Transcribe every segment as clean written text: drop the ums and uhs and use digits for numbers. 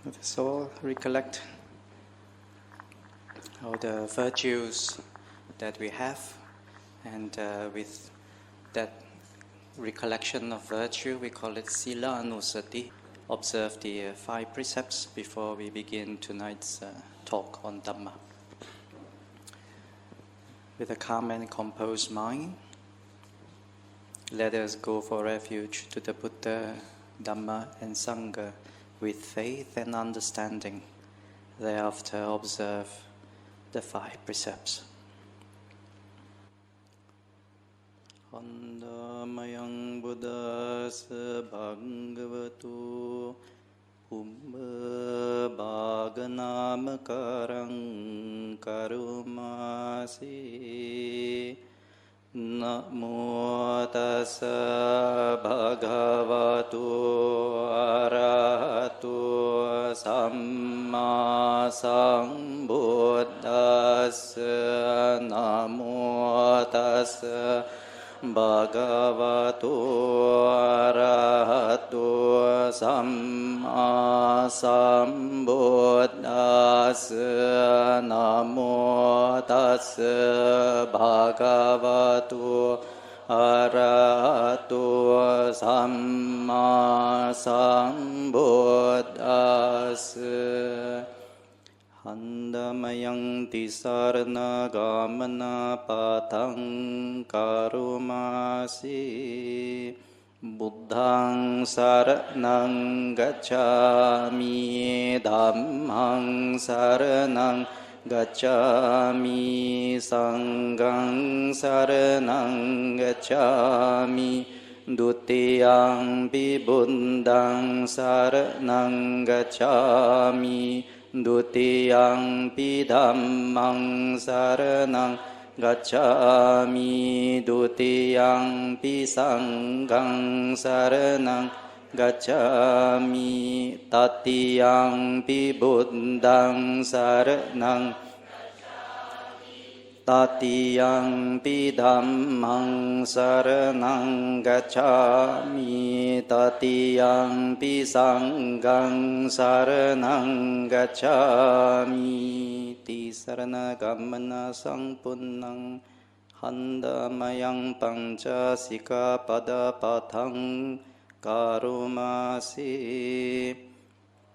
Let us all recollect all the virtues that we have, and with that recollection of virtue, we call it Sila Anusati. Observe the 5 precepts before we begin tonight's talk on Dhamma. With a calm and composed mind, let us go for refuge to the Buddha, Dhamma and Sangha with faith and understanding. Thereafter observe the 5 precepts. Handamayang buddhasa bhagavatu umbha bhaganamakarang karumasi. Namo tassa bhagavato arahato samma sambuddhassa. Namo tassa bhagavato arahato samma sambuddhassa. Namo tassa bhagavato arahato samma sambuddhassa. Handamayang tisarana gamana patang karumasi. Buddhang saranang gacchami. Dhammang saranang gacchami. Sanghang saranang gacchami. Dutiyampi buddhang saranang gacchami. Dutiyampi dhammang saranang gacchami. Dutiyampi sanghang saranang gacchami. Tatiyampi buddhang saranang Tatiyampi dhammang saranang gacchami. Tatiyampi sanghang saranang gacchami. Tisarana gammana sangpunnang handamayang panca sikapada patang karumasi.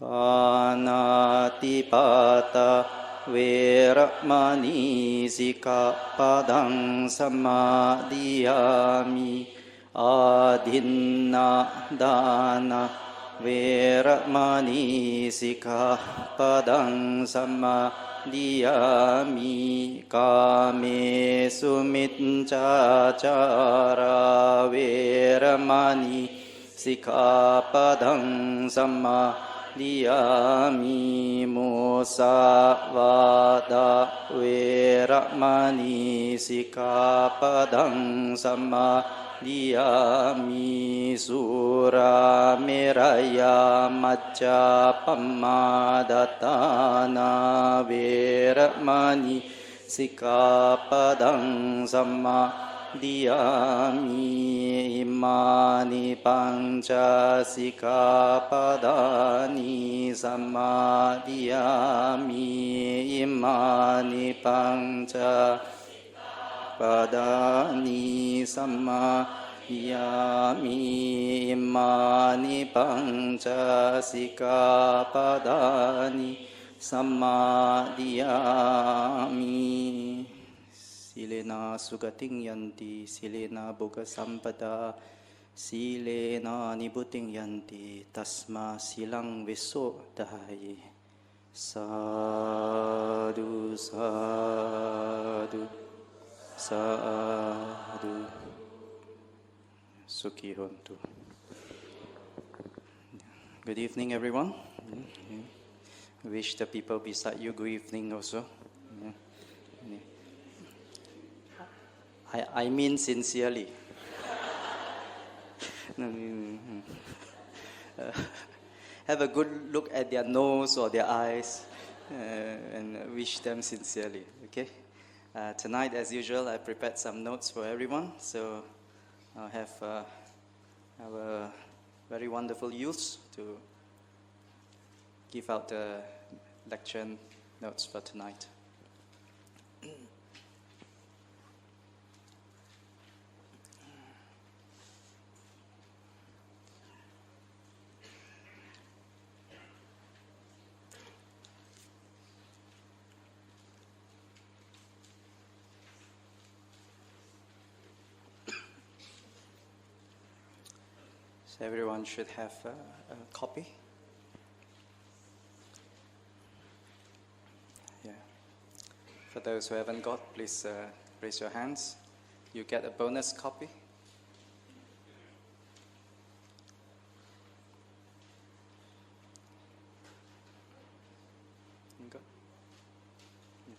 Panatipata Veramani sikapadang samadhiyami. Adinna dana Veramani sikapadang samadhiyami. Kame sumiccacara Veramani sikapadang samadhiyami. Musavada Veramani sikapadang samadhiyami. Surameraya majjapammadatthana Veramani sikapadang samadhiyami. Imani panca sikapadani samadhiyami. Imani panca padani samadhiyami. Imani panca sikapadani samadhiyami. Silena sugating yanti, silena boga sampada, silena nibuting yanti, tasma silang viso dahayi. Sadhu, sadhu, sadhu. Sukhi hontu. Good evening, everyone. Wish the people beside you good evening also. I mean sincerely. Have a good look at their nose or their eyes and wish them sincerely, okay? Tonight, as usual, I prepared some notes for everyone. So I'll have our very wonderful youths to give out the lecture notes for tonight. So everyone should have a copy. Yeah. For those who haven't got, please raise your hands. You get a bonus copy. You got? Yeah.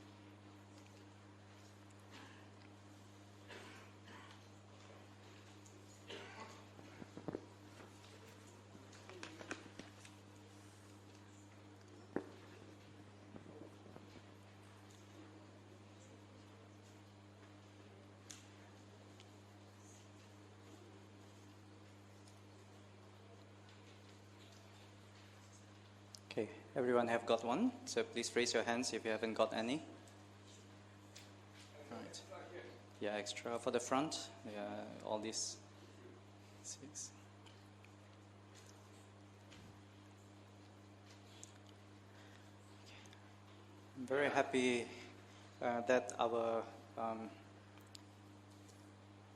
Okay, everyone have got one, so please raise your hands if you haven't got any. Right. Yeah, extra for the front. Yeah, all these 6. I'm very happy that our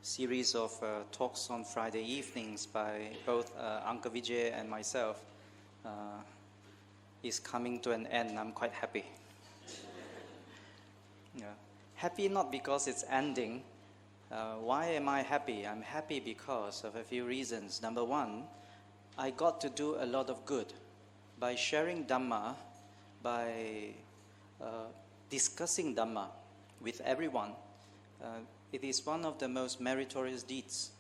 series of talks on Friday evenings by both Uncle Vijay and myself is coming to an end. I'm quite happy. Yeah. Happy not because it's ending. Why am I happy? I'm happy because of a few reasons. Number one, I got to do a lot of good. By sharing Dhamma, by discussing Dhamma with everyone, it is one of the most meritorious deeds.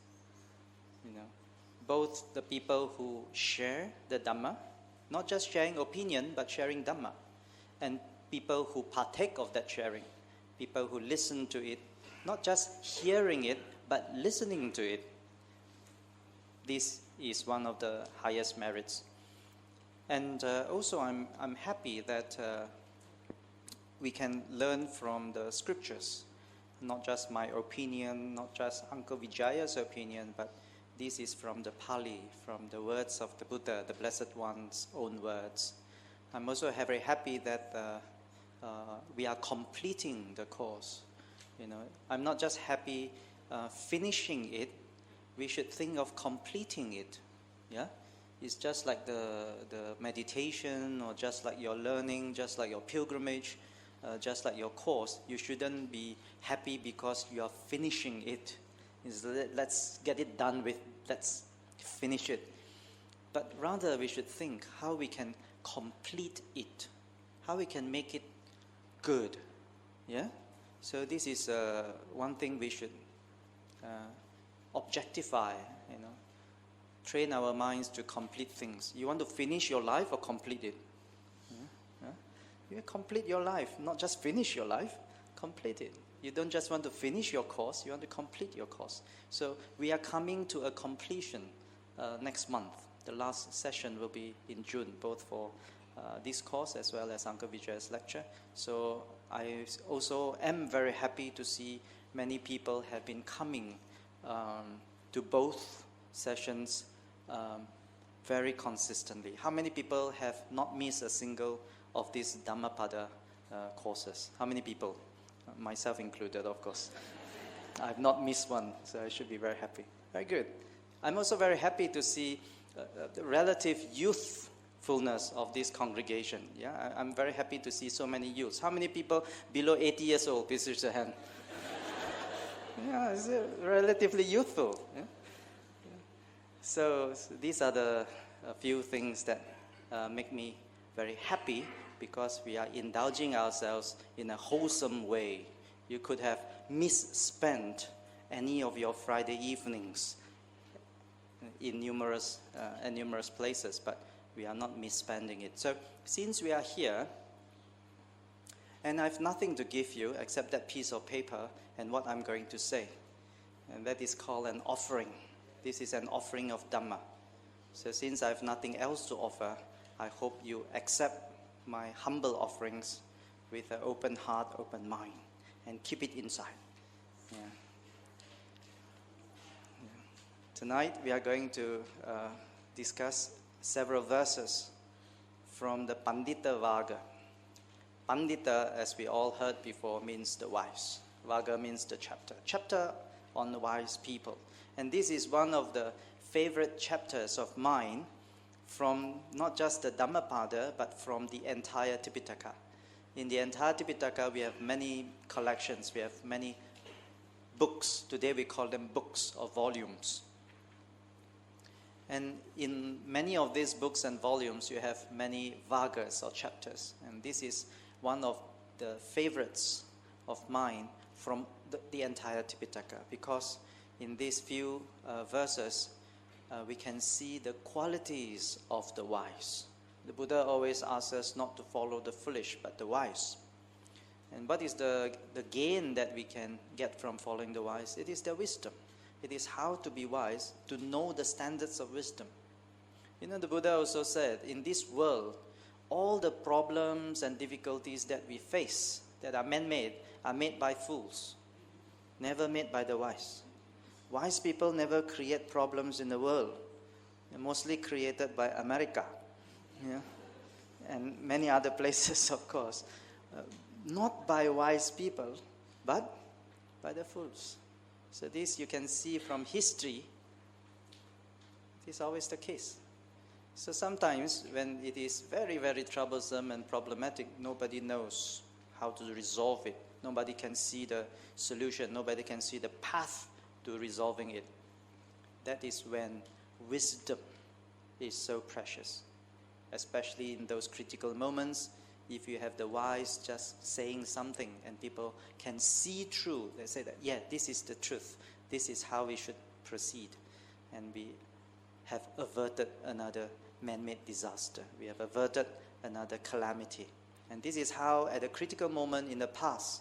Both the people who share the Dhamma, not just sharing opinion, but sharing Dhamma. And people who partake of that sharing, people who listen to it, not just hearing it, but listening to it. This is one of the highest merits. And also I'm happy that we can learn from the scriptures, not just my opinion, not just Uncle Vijaya's opinion, but this is from the Pali, from the words of the Buddha, the Blessed One's own words. I'm also very happy that we are completing the course. I'm not just happy finishing it. We should think of completing it. Yeah, it's just like the meditation, or just like your learning, just like your pilgrimage, just like your course. You shouldn't be happy because you are finishing it. Let's get it done with, let's finish it. But rather we should think how we can complete it, how we can make it good. Yeah? So this is one thing we should objectify, train our minds to complete things. You want to finish your life or complete it? Yeah? You complete your life, not just finish your life, complete it. You don't just want to finish your course, you want to complete your course. So we are coming to a completion next month. The last session will be in June, both for this course as well as Uncle Vijaya's lecture. So I also am very happy to see many people have been coming to both sessions very consistently. How many people have not missed a single of these Dhammapada courses? How many people? Myself included, of course. I've not missed one, so I should be very happy. Very good. I'm also very happy to see the relative youthfulness of this congregation. Yeah, I'm very happy to see so many youths. How many people below 80 years old? Please raise your hand. Yeah, it's relatively youthful. Yeah? So these are the few things that make me very happy, because we are indulging ourselves in a wholesome way. You could have misspent any of your Friday evenings in numerous places, but we are not misspending it. So since we are here, and I have nothing to give you except that piece of paper and what I'm going to say, and that is called an offering. This is an offering of Dhamma. So since I have nothing else to offer, I hope you accept my humble offerings with an open heart, open mind, and keep it inside. Yeah. Tonight we are going to discuss several verses from the Pandita Varga. Pandita, as we all heard before, means the wise. Varga means the chapter. Chapter on the wise people. And this is one of the favorite chapters of mine from not just the Dhammapada, but from the entire Tipitaka. In the entire Tipitaka, we have many collections, we have many books. Today we call them books or volumes. And in many of these books and volumes, you have many vargas or chapters. And this is one of the favorites of mine from the entire Tipitaka, because in these few verses, we can see the qualities of the wise. The Buddha always asks us not to follow the foolish, but the wise. And what is the gain that we can get from following the wise? It is their wisdom. It is how to be wise, to know the standards of wisdom. You know, the Buddha also said, in this world, all the problems and difficulties that we face, that are man-made, are made by fools, never made by the wise. Wise people never create problems in the world. They're mostly created by America, and many other places, of course. Not by wise people, but by the fools. So this you can see from history. It is always the case. So sometimes when it is very, very troublesome and problematic, nobody knows how to resolve it. Nobody can see the solution. Nobody can see the path to resolving it. That is when wisdom is so precious, especially in those critical moments. If you have the wise just saying something and people can see through, they say that, yeah, this is the truth. This is how we should proceed. And we have averted another man-made disaster. We have averted another calamity. And this is how, at a critical moment in the past,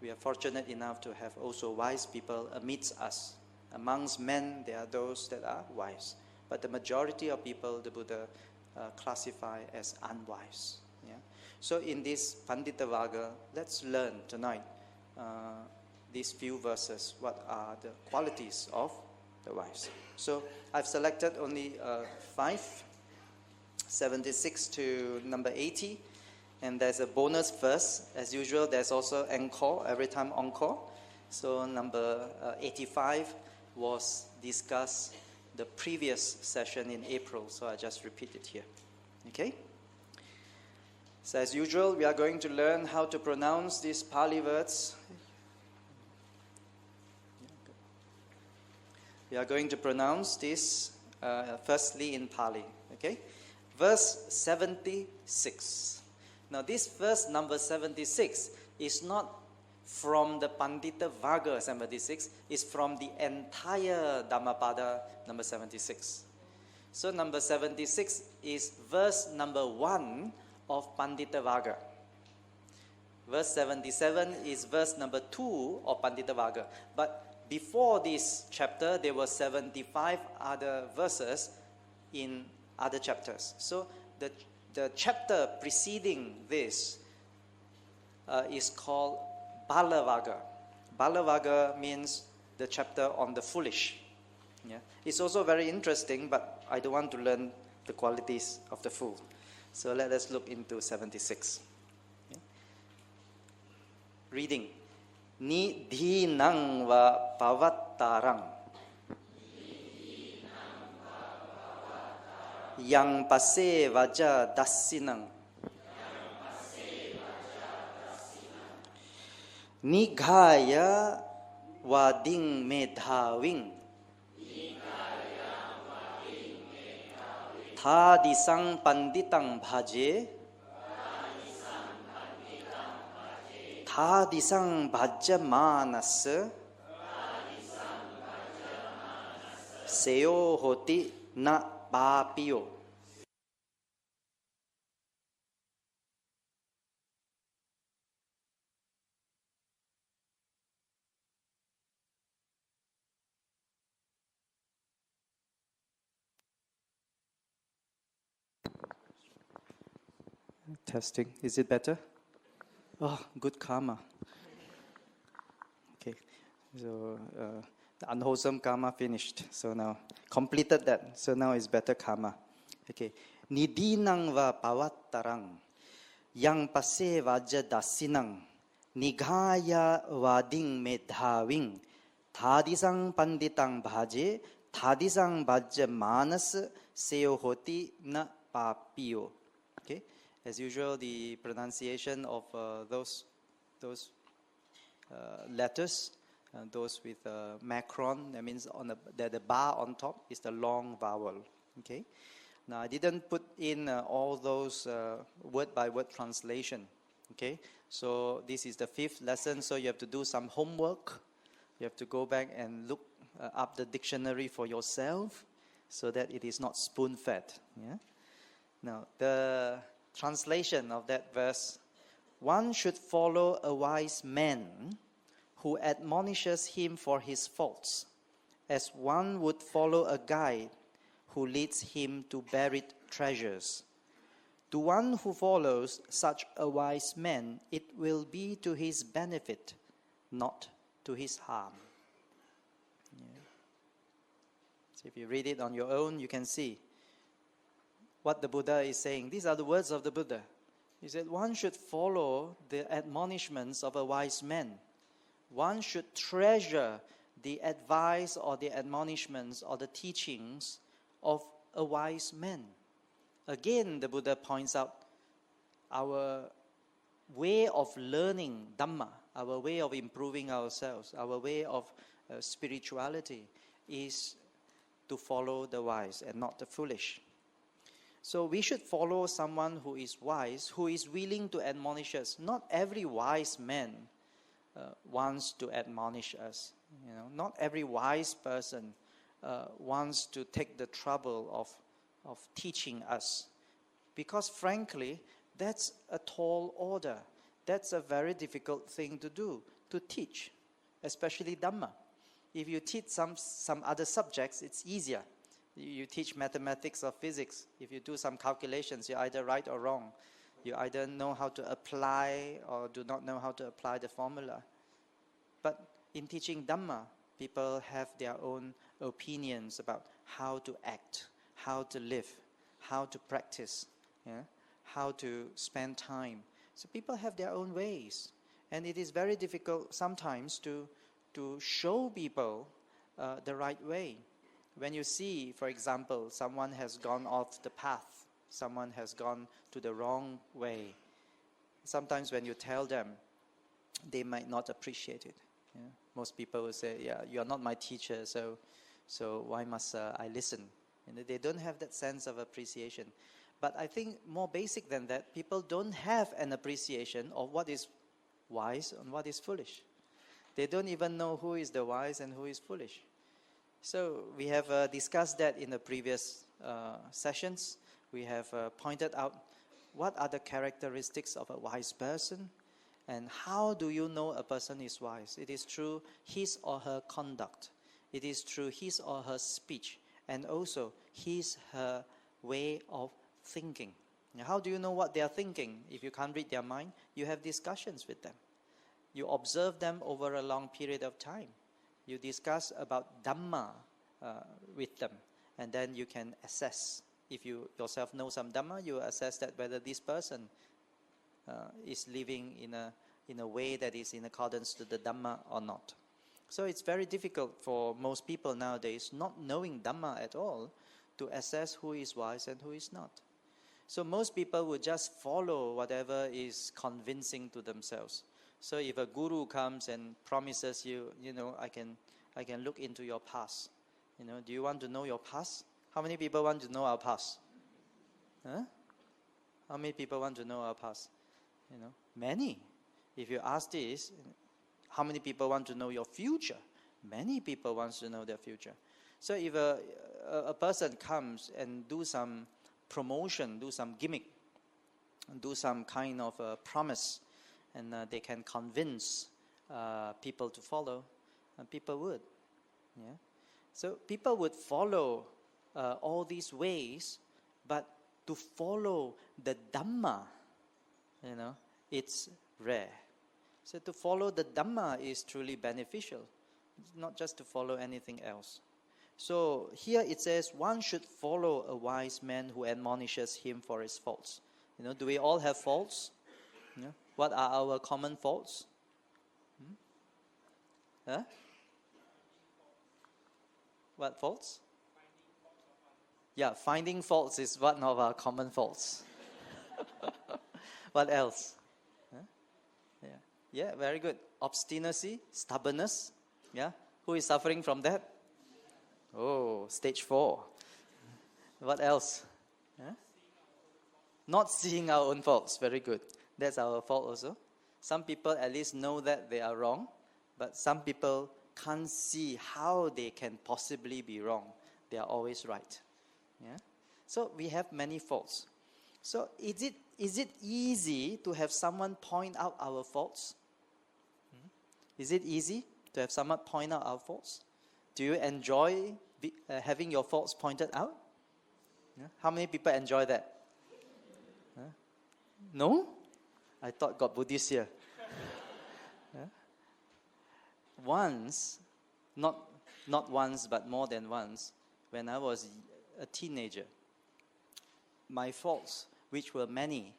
we are fortunate enough to have also wise people amidst us. Amongst men, there are those that are wise. But the majority of people, the Buddha classify as unwise. Yeah? So in this Pandita Varga, let's learn tonight these few verses, what are the qualities of the wise. So I've selected only 5, 76 to number 80. And there's a bonus verse. As usual, there's also encore, every time encore. So number 85 was discussed the previous session in April, so I just repeat it here. Okay? So as usual, we are going to learn how to pronounce these Pali words. We are going to pronounce this firstly in Pali. Okay? Verse 76. Now this verse number 76 is not from the Pandita Varga 76, it's from the entire Dhammapada number 76. So number 76 is verse number 1 of Pandita Varga. Verse 77 is verse number 2 of Pandita Varga. But before this chapter, there were 75 other verses in other chapters. So the chapter preceding this is called Balavaga. Balavaga means the chapter on the foolish. Yeah? It's also very interesting, but I don't want to learn the qualities of the fool. So let us look into 76. Okay? Reading. Ni dhinang va pavattarang yang pase vaja dassinang Nighaya vading medhaving Thadisang panditang bhaje Thadisang bhajamanas Seyo hoti na papiyo. Testing. Is it better? Oh, good karma. Okay. So the unwholesome karma finished. So now completed that. So now it's better karma. Okay. Nidinang va pawattarang yang pase vaja dasinang nigaya vading medhaving thadisang panditang bhaje thadisang bhaja manas seo hoti na papio. Okay. As usual, the pronunciation of those letters, those with macron, that means on the bar on top is the long vowel. Okay. Now I didn't put in all those word by word translation. Okay. So this is the 5th lesson. So you have to do some homework. You have to go back and look up the dictionary for yourself, so that it is not spoon-fed. Yeah. Now the translation of that verse: one should follow a wise man who admonishes him for his faults, as one would follow a guide who leads him to buried treasures. To one who follows such a wise man, it will be to his benefit, not to his harm. Yeah. So if you read it on your own, you can see what the Buddha is saying. These are the words of the Buddha. He said, one should follow the admonishments of a wise man. One should treasure the advice or the admonishments or the teachings of a wise man. Again, the Buddha points out our way of learning Dhamma, our way of improving ourselves, our way of spirituality is to follow the wise and not the foolish. So we should follow someone who is wise, who is willing to admonish us. Not every wise man wants to admonish us. Not every wise person wants to take the trouble of teaching us. Because frankly, that's a tall order. That's a very difficult thing to do, to teach, especially Dhamma. If you teach some other subjects, it's easier. You teach mathematics or physics. If you do some calculations, you're either right or wrong. You either know how to apply or do not know how to apply the formula. But in teaching Dhamma, people have their own opinions about how to act, how to live, how to practice, how to spend time. So people have their own ways. And it is very difficult sometimes to show people the right way. When you see, for example, someone has gone off the path, someone has gone to the wrong way, sometimes when you tell them, they might not appreciate it. Most people will say, you are not my teacher, so why must I listen? They don't have that sense of appreciation. But I think more basic than that, people don't have an appreciation of what is wise and what is foolish. They don't even know who is the wise and who is foolish. So we have discussed that in the previous sessions. We have pointed out what are the characteristics of a wise person and how do you know a person is wise. It is through his or her conduct. It is through his or her speech and also her way of thinking. Now, how do you know what they are thinking? If you can't read their mind, you have discussions with them. You observe them over a long period of time. You discuss about Dhamma with them, and then you can assess. If you yourself know some Dhamma, you assess that whether this person is living in a way that is in accordance to the Dhamma or not. So it's very difficult for most people nowadays, not knowing Dhamma at all, to assess who is wise and who is not. So most people would just follow whatever is convincing to themselves. So if a guru comes and promises you, I can look into your past. Do you want to know your past? How many people want to know our past? Huh? How many people want to know our past? Many. If you ask this, how many people want to know your future? Many people want to know their future. So if a person comes and do some promotion, do some gimmick, do some kind of promise, and they can convince people to follow, and people would. Yeah. So people would follow all these ways, but to follow the Dhamma, it's rare. So to follow the Dhamma is truly beneficial, not just to follow anything else. So here it says one should follow a wise man who admonishes him for his faults. Do we all have faults? What are our common faults? Huh? What faults? Yeah, finding faults is one of our common faults. What else? Huh? Yeah, very good. Obstinacy, stubbornness. Yeah, who is suffering from that? Oh, stage 4. What else? Huh? Not seeing our own faults. Very good. That's our fault also. Some people at least know that they are wrong, but some people can't see how they can possibly be wrong. They are always right. Yeah. So we have many faults. So is it easy to have someone point out our faults? Is it easy to have someone point out our faults? Do you enjoy having your faults pointed out? Yeah? How many people enjoy that? Huh? No? I thought got Buddhists here. Yeah? Once, not once, but more than once, when I was a teenager, my faults, which were many,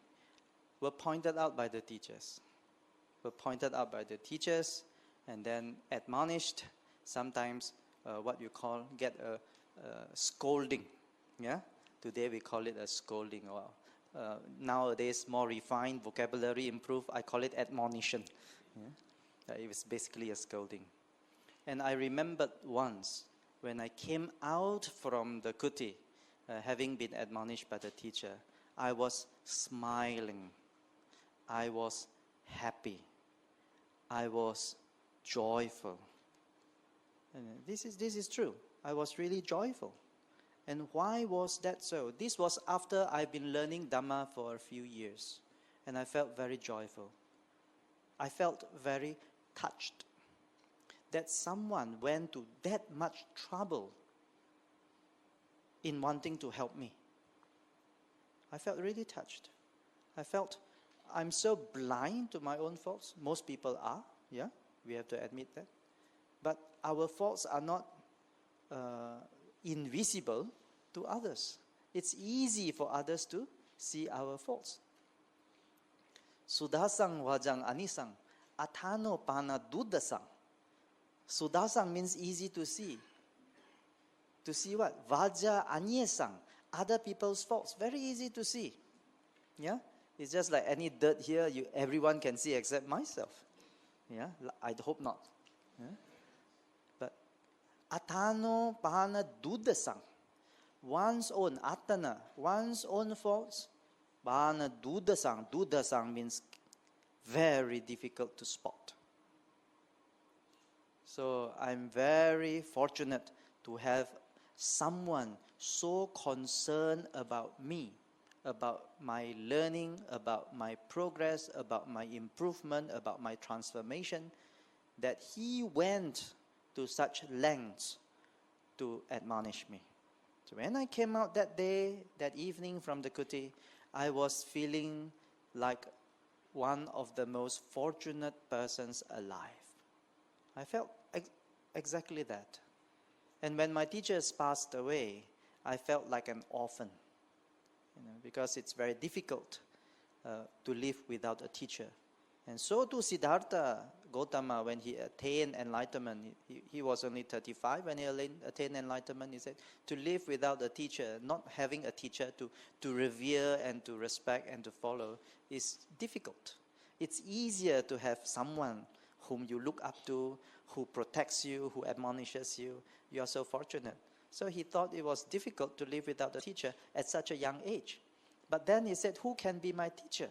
were pointed out by the teachers. And then admonished, sometimes what you call, get a scolding. Yeah? Today we call it a scolding. Or nowadays, more refined, vocabulary improved, I call it admonition. Yeah? It was basically a scolding. And I remembered once, when I came out from the kuti, having been admonished by the teacher, I was smiling. I was happy. I was joyful. And this is true. I was really joyful. And why was that so? This was after I've been learning Dhamma for a few years. And I felt very joyful. I felt very touched that someone went to that much trouble in wanting to help me. I felt really touched. I felt I'm so blind to my own faults. Most people are, yeah, we have to admit that. But our faults are not invisible to others. It's easy for others to see our faults. Sudasang wajang anisang, atano pana dudasang. Sudasang means easy to see. To see what? Vaja anyesang, other people's faults. Very easy to see. Yeah? It's just like any dirt here, everyone can see except myself. Yeah? I hope not. Yeah? But atano pana dudasang. One's own atana, one's own faults. Pana dudasang. Dudasang means very difficult to spot. So I'm very fortunate to have someone so concerned about me, about my learning, about my progress, about my improvement, about my transformation, that he went to such lengths to admonish me. So when I came out that day, that evening from the kuti, I was feeling like one of the most fortunate persons alive. I felt exactly that. And when my teachers passed away, I felt like an orphan, because it's very difficult to live without a teacher. And so too Siddhartha Gautama, when he attained enlightenment, he was only 35 when he attained enlightenment. He said, to live without a teacher, not having a teacher to revere and to respect and to follow is difficult. It's easier to have someone whom you look up to, who protects you, who admonishes you. You are so fortunate. So he thought it was difficult to live without a teacher at such a young age. But then he said, who can be my teacher?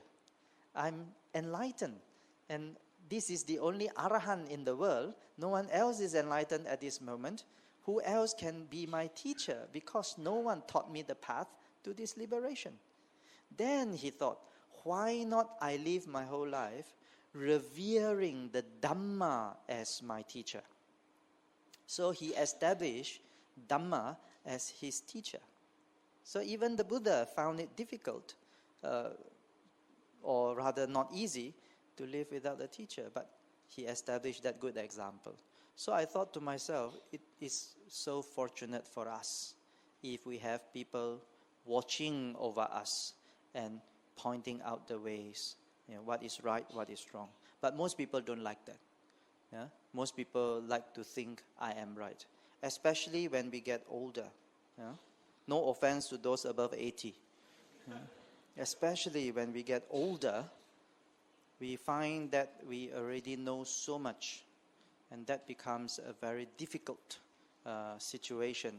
I'm enlightened. And this is the only Arahant in the world. No one else is enlightened at this moment. Who else can be my teacher? Because no one taught me the path to this liberation. Then he thought, why not I live my whole life revering the Dhamma as my teacher? So he established Dhamma as his teacher. So even the Buddha found it difficult or rather not easy, to live without a teacher. But he established that good example. So I thought to myself, it is so fortunate for us if we have people watching over us and pointing out the ways, what is right, what is wrong. But most people don't like that. Yeah? Most people like to think I am right, especially when we get older. Yeah? No offense to those above 80. Yeah? Especially when we get older, we find that we already know so much, and that becomes a very difficult situation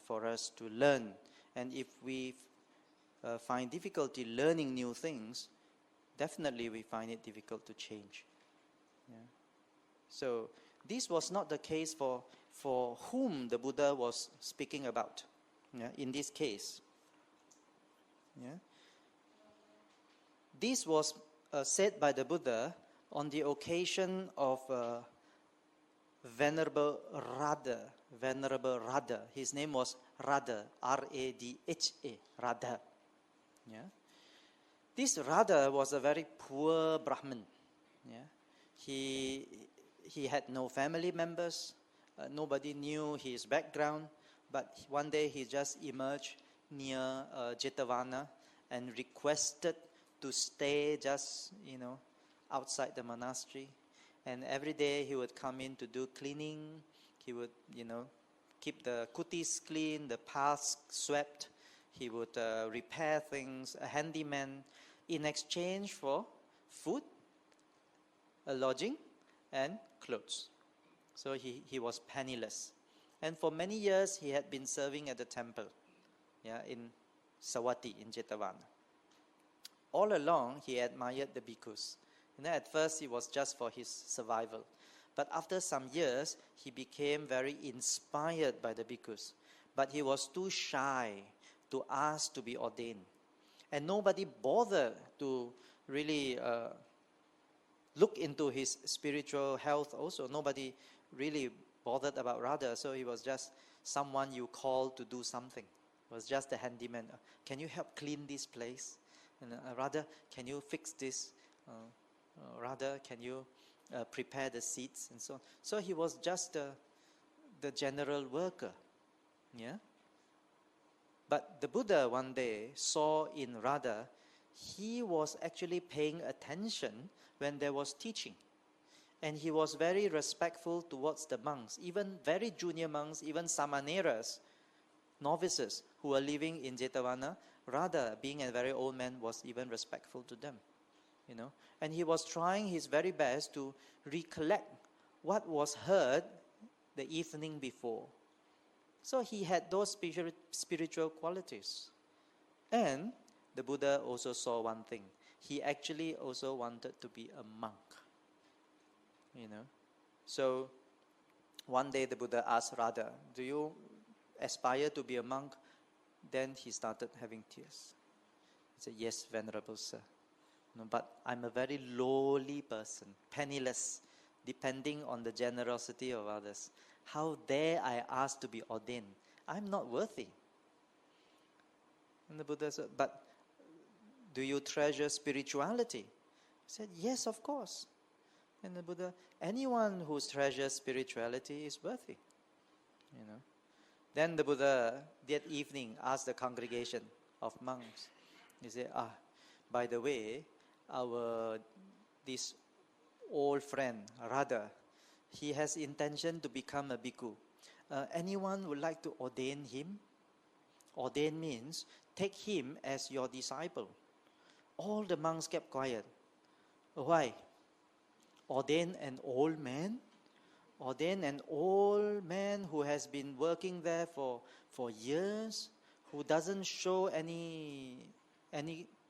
for us to learn. And if we find difficulty learning new things, definitely we find it difficult to change. Yeah? So this was not the case for whom the Buddha was speaking about. Yeah? In this case, yeah? This was said by the Buddha on the occasion of Venerable Radha. His name was Radha, R-A-D-H-A, Radha. Yeah? This Radha was a very poor Brahmin. Yeah? He had no family members. Nobody knew his background. But one day he just emerged near Jetavana and requested to stay just, outside the monastery. And every day he would come in to do cleaning. He would, keep the kutis clean, the paths swept. He would repair things, a handyman, in exchange for food, a lodging, and clothes. So he was penniless. And for many years he had been serving at the temple, in Sawati, in Jetavana. All along he admired the bhikkhus. At first it was just for his survival. But after some years, he became very inspired by the bhikkhus. But he was too shy to ask to be ordained. And nobody bothered to really look into his spiritual health also. Nobody really bothered about Radha. So he was just someone you call to do something. It was just a handyman. Can you help clean this place? And Radha, can you fix this? Radha, can you prepare the seats and so on. So he was just the general worker. Yeah. But the Buddha one day saw in Radha, he was actually paying attention when there was teaching. And he was very respectful towards the monks, even very junior monks, even samaneras, novices who were living in Jetavana. Radha, being a very old man, was even respectful to them. And he was trying his very best to recollect what was heard the evening before. So he had those spiritual qualities. And the Buddha also saw one thing. He actually also wanted to be a monk. So one day the Buddha asked Radha, do you aspire to be a monk? Then he started having tears. He said, yes, Venerable Sir. But I'm a very lowly person, penniless, depending on the generosity of others. How dare I ask to be ordained? I'm not worthy. And the Buddha said, but do you treasure spirituality? He said, yes, of course. And the Buddha, anyone who treasures spirituality is worthy. Then the Buddha, that evening, asked the congregation of monks. He said, by the way, this old friend, Radha, he has intention to become a bhikkhu. Anyone would like to ordain him? Ordain means take him as your disciple. All the monks kept quiet. Why? Ordain an old man? Ordain an old man who has been working there for years, who doesn't show any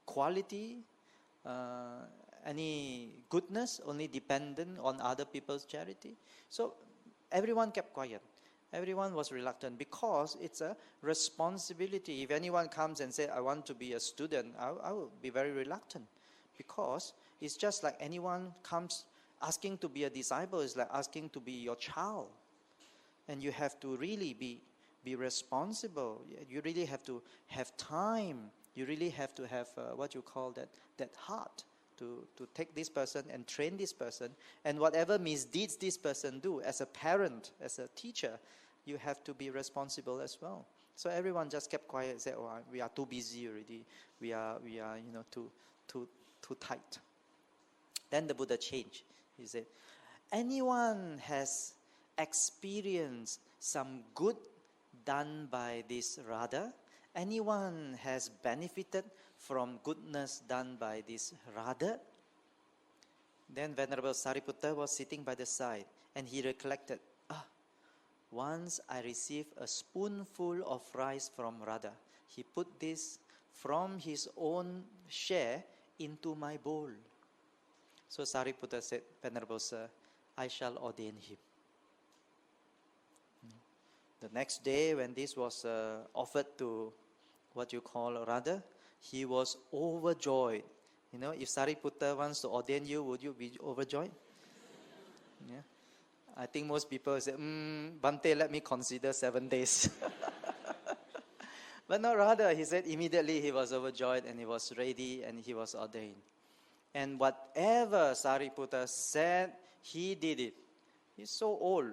quality, any goodness, only dependent on other people's charity. So everyone kept quiet. Everyone was reluctant because it's a responsibility. If anyone comes and says, I want to be a student, I will be very reluctant because it's just like anyone comes asking to be a disciple is like asking to be your child. And you have to really be responsible. You really have to have time You really have to have what you call that heart to take this person and train this person. And whatever misdeeds this person do, as a parent, as a teacher, you have to be responsible as well. So everyone just kept quiet and said, "Oh, we are too busy already. We are too tight." Then the Buddha changed. He said, anyone has experienced some good done by this Radha, anyone has benefited from goodness done by this Radha. Then Venerable Sariputta was sitting by the side, and he recollected, once I received a spoonful of rice from Radha. He put this from his own share into my bowl. So Sariputta said, Venerable Sir, I shall ordain him. The next day, when this was offered to what you call Radha, he was overjoyed. If Sariputta wants to ordain you, would you be overjoyed? Yeah. I think most people say, Bhante, let me consider 7 days. But not Radha. He said immediately he was overjoyed and he was ready and he was ordained. And whatever Sariputta said, he did it. He's so old,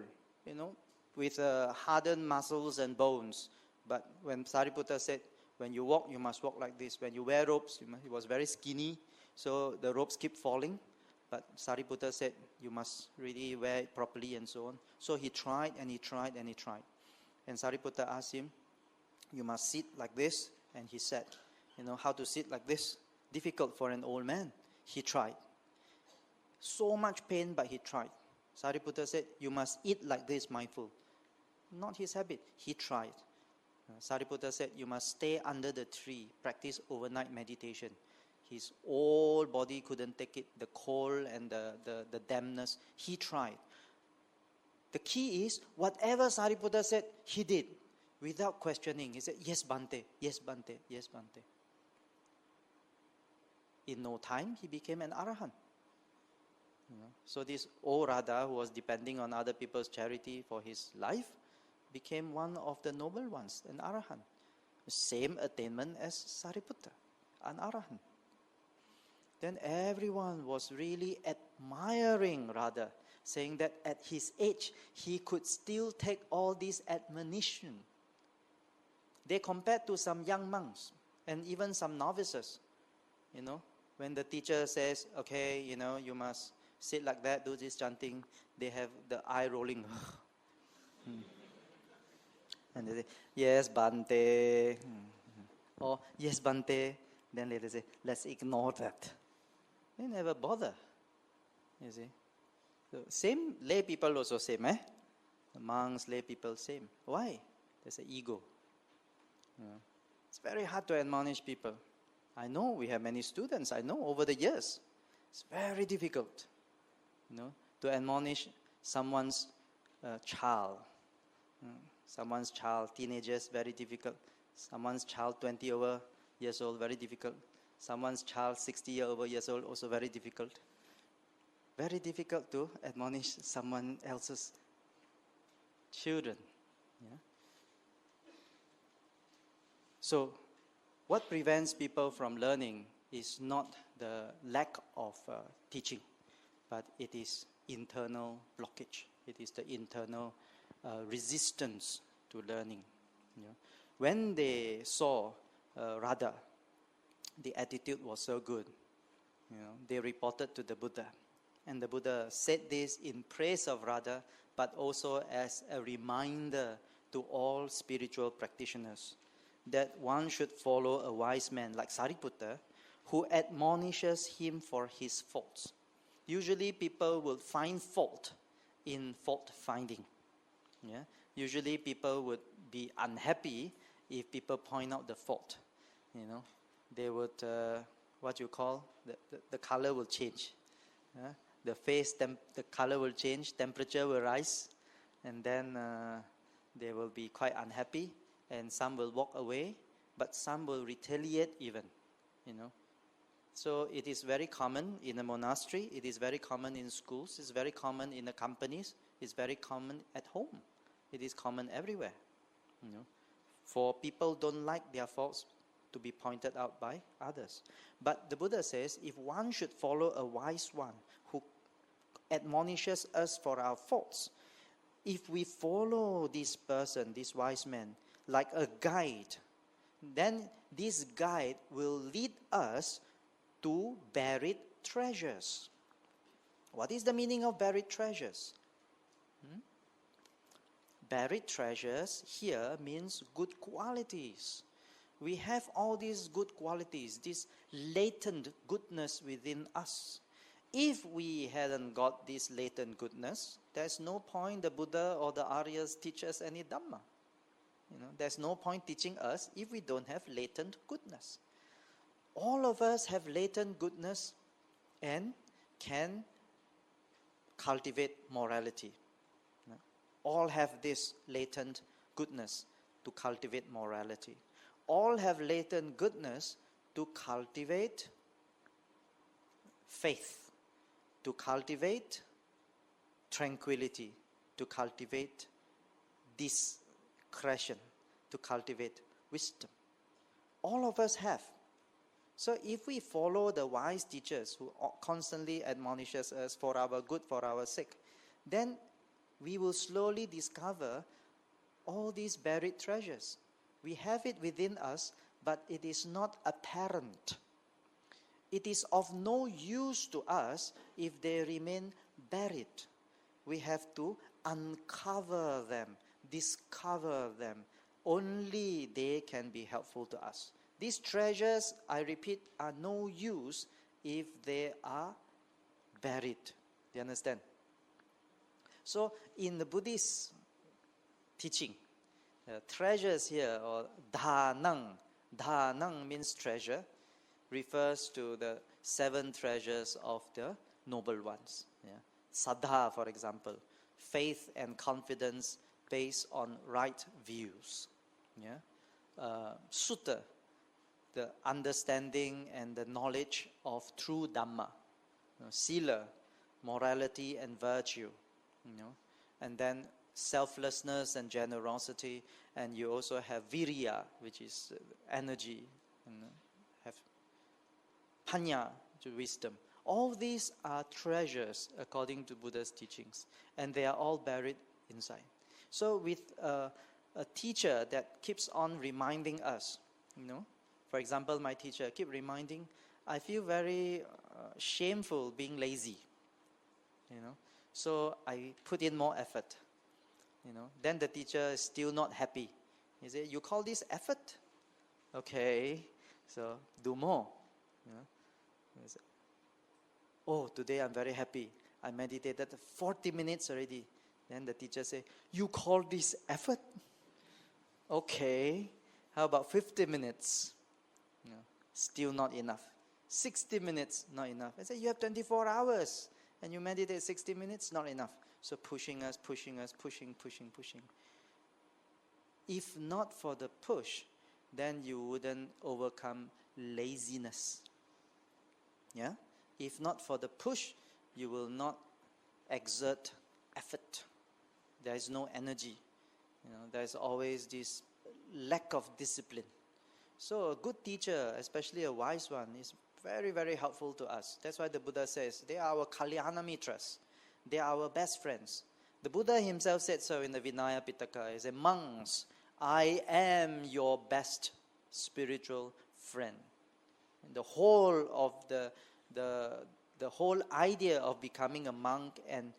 with hardened muscles and bones. But when Sariputta said, when you walk, you must walk like this. When you wear robes, he was very skinny, so the robes keep falling. But Sariputta said, you must really wear it properly and so on. So he tried and he tried and he tried. And Sariputta asked him, you must sit like this. And he said, how to sit like this? Difficult for an old man. He tried. So much pain, but he tried. Sariputta said, you must eat like this, mindful. Not his habit. He tried. Sariputta said, you must stay under the tree, practice overnight meditation. His whole body couldn't take it, the cold and the dampness. He tried. The key is, whatever Sariputta said, he did, without questioning. He said, yes, Bhante, yes, Bhante, yes, Bhante. In no time, he became an Arahant. So this old Radha, who was depending on other people's charity for his life, became one of the noble ones, an Arahant. Same attainment as Sariputta, an Arahant. Then everyone was really admiring Radha, saying that at his age, he could still take all this admonition. They compared to some young monks and even some novices. When the teacher says, okay, you must sit like that, do this chanting, they have the eye rolling. And they say, yes, Bhante. Or, yes, Bhante. Then they say, let's ignore that. They never bother. You see. So same, lay people also same, The monks, lay people same. Why? There's an ego. It's very hard to admonish people. I know we have many students. I know over the years. It's very difficult, to admonish someone's child. Someone's child, teenagers, very difficult. Someone's child, 20 over years old, very difficult. Someone's child, 60 over years old, also very difficult. Very difficult to admonish someone else's children. Yeah? So, what prevents people from learning is not the lack of teaching, but it is internal blockage. It is the internal resistance to learning. When they saw Radha, the attitude was so good. They reported to the Buddha. And the Buddha said this in praise of Radha, but also as a reminder to all spiritual practitioners that one should follow a wise man like Sariputta who admonishes him for his faults. Usually people will find fault in fault finding. Yeah? Usually people would be unhappy if people point out the fault. They would, what you call, the color will change. The face, the color will change, temperature will rise, and then they will be quite unhappy, and some will walk away, but some will retaliate even, So it is very common in a monastery, it is very common in schools, it's very common in the companies, it's very common at home. It is common everywhere. For people don't like their faults, to be pointed out by others. But the Buddha says, if one should follow a wise one who admonishes us for our faults, if we follow this person, this wise man, like a guide, then this guide will lead us to buried treasures. What is the meaning of buried treasures? Buried treasures here means good qualities. We have all these good qualities, this latent goodness within us. If we hadn't got this latent goodness, there's no point the Buddha or the Aryas teach us any Dhamma. There's no point teaching us if we don't have latent goodness. All of us have latent goodness and can cultivate morality. All have this latent goodness to cultivate morality. All have latent goodness to cultivate faith, to cultivate tranquility, to cultivate discretion, to cultivate wisdom. All of us have. So if we follow the wise teachers who constantly admonishes us for our good, for our sake, then we will slowly discover all these buried treasures. We have it within us, but it is not apparent. It is of no use to us if they remain buried. We have to uncover them, discover them. Only they can be helpful to us. These treasures, I repeat, are no use if they are buried. Do you understand? So in the Buddhist teaching, treasures here, or dhanang means treasure, refers to the 7 treasures of the noble ones. Saddha, for example, faith and confidence based on right views. Sutta, the understanding and the knowledge of true Dhamma. Sila, morality and virtue. And then selflessness and generosity, and you also have virya, which is energy, and have panya, to wisdom. All these are treasures according to Buddha's teachings, and they are all buried inside. So with a teacher that keeps on reminding us, for example, my teacher keep reminding, I feel very shameful being lazy, so I put in more effort. Then the teacher is still not happy. He said, you call this effort? Okay, so do more. Oh, today I'm very happy. I meditated 40 minutes already. Then the teacher said, you call this effort? Okay, how about 50 minutes? Still not enough. 60 minutes, not enough. I said, you have 24 hours. And you meditate 60 minutes, not enough. So pushing. If not for the push, then you wouldn't overcome laziness. If not for the push, you will not exert effort. There is no energy. There is always this lack of discipline. So a good teacher, especially a wise one, is very, very helpful to us. That's why the Buddha says, they are our Kalyana Mitras. They are our best friends. The Buddha himself said so in the Vinaya Pitaka. He said, monks, I am your best spiritual friend. And the whole of the whole idea of becoming a monk and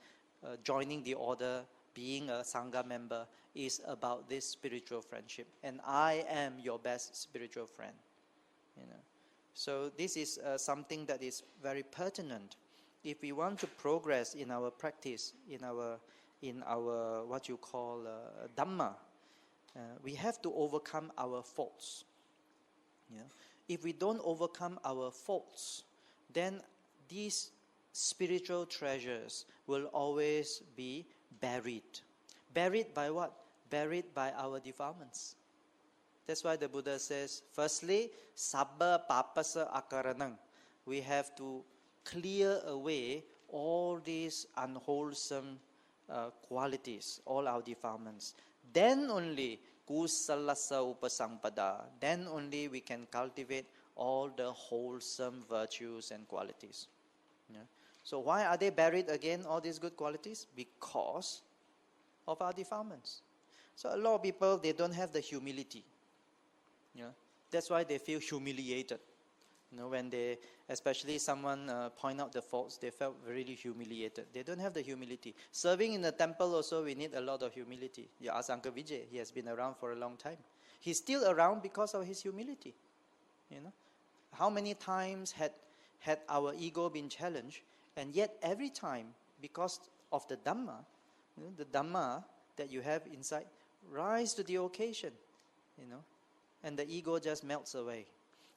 joining the order, being a Sangha member, is about this spiritual friendship. And I am your best spiritual friend. So this is something that is very pertinent. If we want to progress in our practice, in our what you call Dhamma, we have to overcome our faults. If we don't overcome our faults, then these spiritual treasures will always be buried. Buried by what? Buried by our defilements. That's why the Buddha says, firstly, sabba papasa akaranang. We have to clear away all these unwholesome qualities, all our defilements. Then only kusalasa upasampada, then only we can cultivate all the wholesome virtues and qualities. Yeah. So why are they buried again, all these good qualities? Because of our defilements. So a lot of people, they don't have the humility. Yeah. That's why they feel humiliated. When they, especially someone point out the faults, they felt really humiliated. They don't have the humility. Serving in the temple also, we need a lot of humility. You ask Uncle Vijay, he has been around for a long time. He's still around because of his humility. How many times had our ego been challenged, and yet every time, because of the Dhamma that you have inside, rise to the occasion, and the ego just melts away.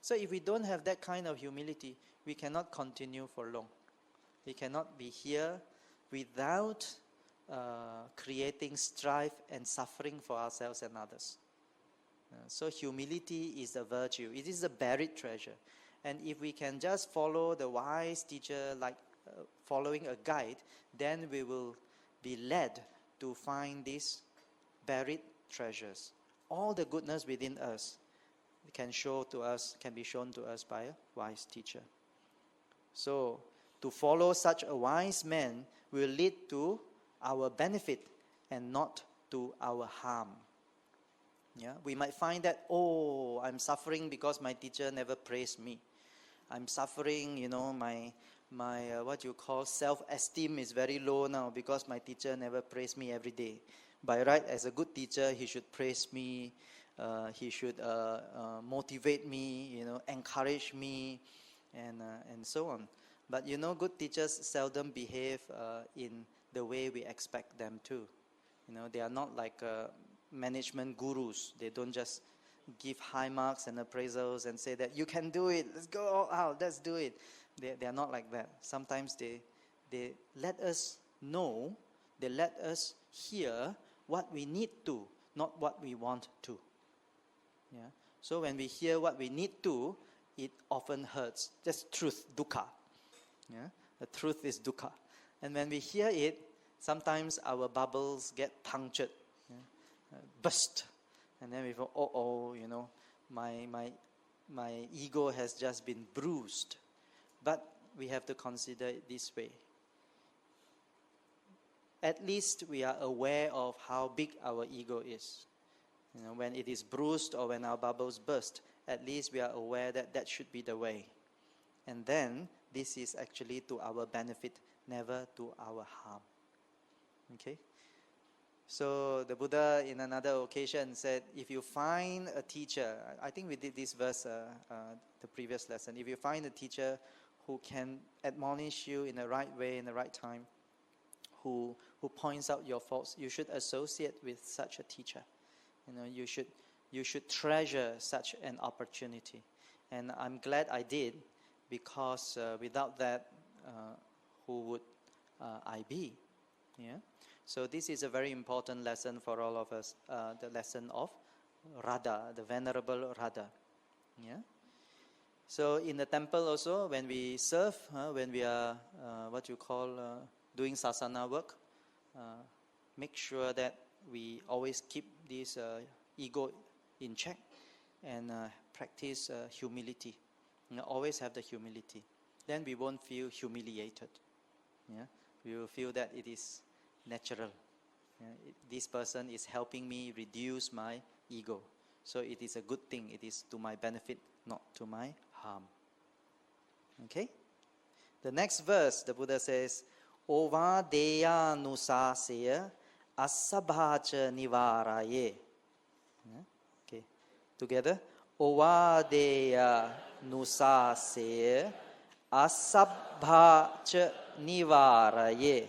So if we don't have that kind of humility, we cannot continue for long. We cannot be here without creating strife and suffering for ourselves and others. So humility is a virtue. It is a buried treasure. And if we can just follow the wise teacher, like following a guide, then we will be led to find these buried treasures. All the goodness within us can be shown to us by a wise teacher. So, to follow such a wise man will lead to our benefit and not to our harm. Yeah, we might find that, I'm suffering because my teacher never praised me. I'm suffering, my what you call self-esteem is very low now because my teacher never praised me every day. By right, as a good teacher, he should praise me. He should motivate me, encourage me, and so on. But good teachers seldom behave in the way we expect them to. They are not like management gurus. They don't just give high marks and appraisals and say that you can do it. Let's go all out. Let's do it. They are not like that. Sometimes they let us know. They let us hear what we need to, not what we want to. Yeah. So when we hear what we need to, it often hurts. That's truth, dukkha. Yeah. The truth is dukkha. And when we hear it, sometimes our bubbles get punctured, burst. And then we go, my ego has just been bruised. But we have to consider it this way. At least we are aware of how big our ego is. When it is bruised or when our bubbles burst, at least we are aware that that should be the way. And then, this is actually to our benefit, never to our harm. Okay? So, the Buddha in another occasion said, if you find a teacher, I think we did this verse the previous lesson, if you find a teacher who can admonish you in the right way, in the right time, who points out your faults, you should associate with such a teacher. You should treasure such an opportunity. And I'm glad I did, because without that, who would I be? Yeah. So this is a very important lesson for all of us, the lesson of Radha, the Venerable Radha. Yeah. So in the temple also, when we serve, when we are doing sasana work, make sure that we always keep this ego in check and practice humility. Always have the humility. Then we won't feel humiliated. Yeah? We will feel that it is natural. This person is helping me reduce my ego. So it is a good thing. It is to my benefit, not to my harm. Okay? The next verse, the Buddha says, Ova deya nusasaya asabhacha nivaraye. Okay, together. Ovadeya nusasaya asabhacha nivaraye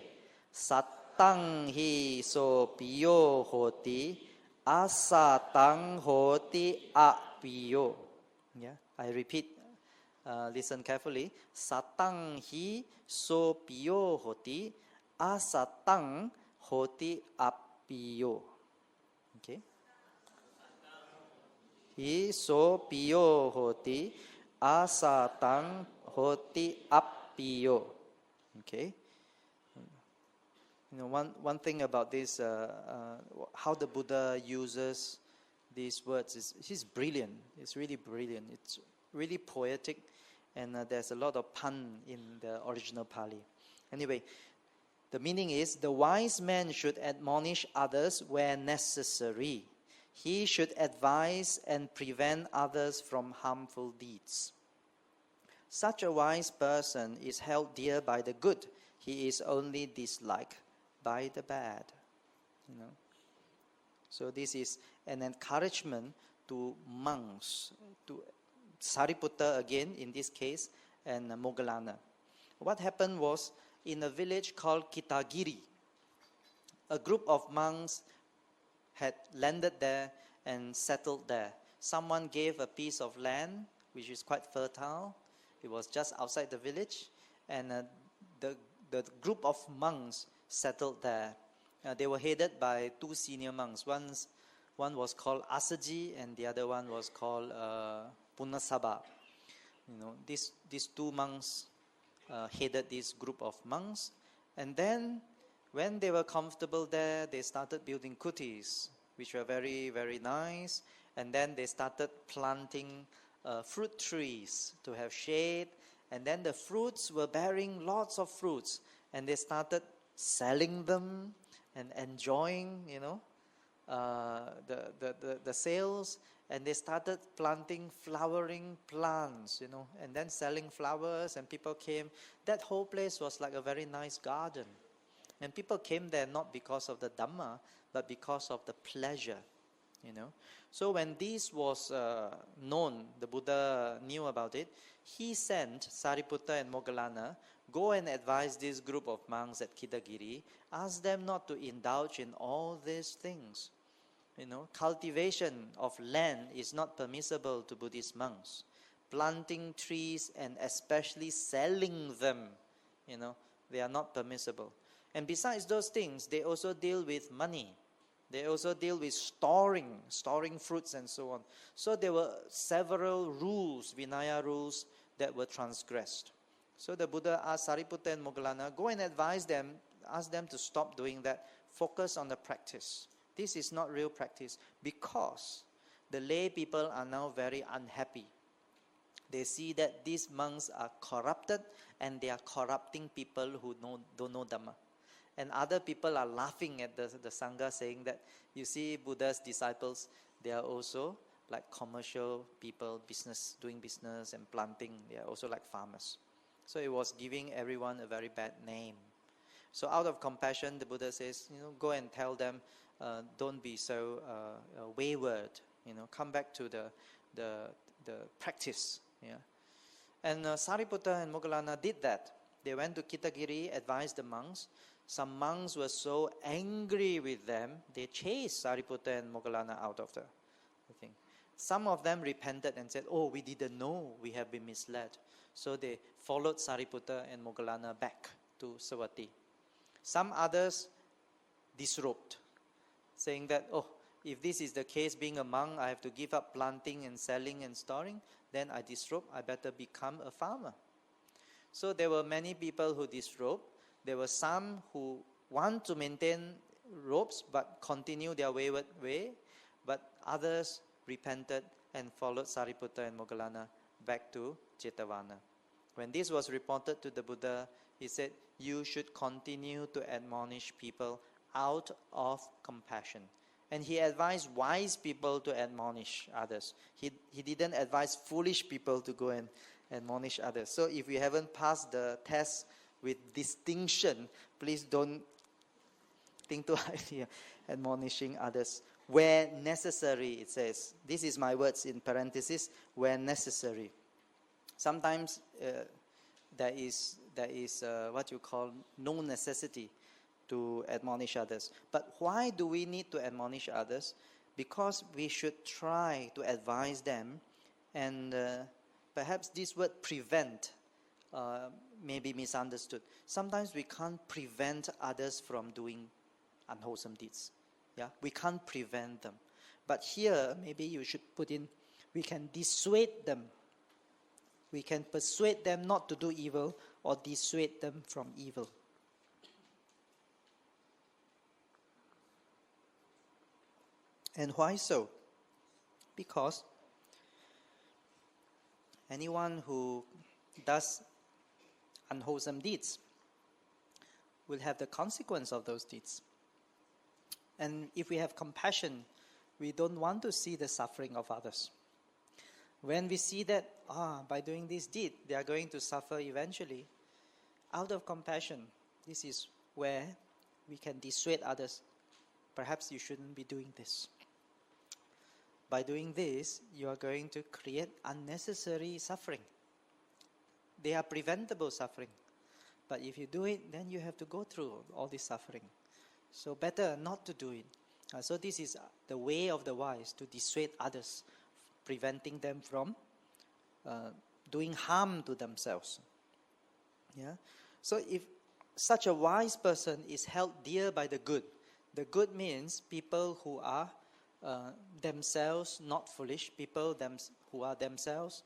sattang hi so piyo hoti asatang hoti apiyo. Yeah, I repeat. Listen carefully. Satang hi so piyo hoti asatang hoti apiyo. Okay. Hi so piyo hoti asatang hoti apiyo. Okay. One thing about this, how the Buddha uses these words. He's brilliant. It's really brilliant. It's really poetic, and there's a lot of pun in the original Pali. Anyway, the meaning is, the wise man should admonish others where necessary. He should advise and prevent others from harmful deeds. Such a wise person is held dear by the good. He is only disliked by the bad. So this is an encouragement to monks, to Sariputta again in this case, and Moggallana. What happened was, in a village called Kitagiri, a group of monks had landed there and settled there. Someone gave a piece of land which is quite fertile. It was just outside the village, and the group of monks settled there. They were headed by two senior monks. One was called Asaji, and the other one was called Punasaba. These two monks headed this group of monks, and then when they were comfortable there, they started building kutis, which were very, very nice, and then they started planting fruit trees to have shade, and then the fruits were bearing lots of fruits, and they started selling them and enjoying, the sales, and they started planting flowering plants, and then selling flowers, and people came. That whole place was like a very nice garden, and people came there not because of the Dhamma, but because of the pleasure, So when this was known, the Buddha knew about it, he sent Sariputta and Moggallana, go and advise this group of monks at Kitagiri, ask them not to indulge in all these things. Cultivation of land is not permissible to Buddhist monks. Planting trees and especially selling them, they are not permissible. And besides those things, they also deal with money. They also deal with storing fruits and so on. So there were several rules, Vinaya rules, that were transgressed. So the Buddha asked Sariputta and Moggallana, go and advise them, ask them to stop doing that, focus on the practice. This is not real practice, because the lay people are now very unhappy. They see that these monks are corrupted, and they are corrupting people who don't know Dhamma. And other people are laughing at the Sangha, saying that, you see, Buddha's disciples, they are also like commercial people, doing business and planting. They are also like farmers. So it was giving everyone a very bad name. So out of compassion, the Buddha says, go and tell them, don't be so wayward. Come back to the practice. And Sariputta and Moggallana did that. They went to Kitagiri, advised the monks. Some monks were so angry with them, they chased Sariputta and Moggallana out of the thing. Some of them repented and said, oh, we didn't know, we have been misled. So they followed Sariputta and Moggallana back to Savatthi. Some others disrobed, saying that, oh, if this is the case, being a monk, I have to give up planting and selling and storing, then I disrobe, I better become a farmer. So there were many people who disrobed. There were some who want to maintain robes but continue their wayward way, but others repented and followed Sariputta and Moggallana back to Jetavana. When this was reported to the Buddha, he said, you should continue to admonish people out of compassion. And he advised wise people to admonish others. He didn't advise foolish people to go and admonish others. So if you haven't passed the test with distinction, please don't think too highly admonishing others. Where necessary, it says. This is my words in parenthesis, where necessary. Sometimes there is what you call no necessity to admonish others. But why do we need to admonish others? Because we should try to advise them, and perhaps this word prevent may be misunderstood. Sometimes we can't prevent others from doing unwholesome deeds. We can't prevent them. But here, maybe you should put in, we can dissuade them. We can persuade them not to do evil, or dissuade them from evil. And why so? Because anyone who does unwholesome deeds will have the consequence of those deeds. And if we have compassion, we don't want to see the suffering of others. When we see that, by doing this deed, they are going to suffer eventually, out of compassion, this is where we can dissuade others. Perhaps you shouldn't be doing this. By doing this, you are going to create unnecessary suffering. They are preventable suffering. But if you do it, then you have to go through all this suffering. So better not to do it. So this is the way of the wise, to dissuade others, preventing them from doing harm to themselves. Yeah. So if such a wise person is held dear by the good means people who are themselves not foolish, people who are themselves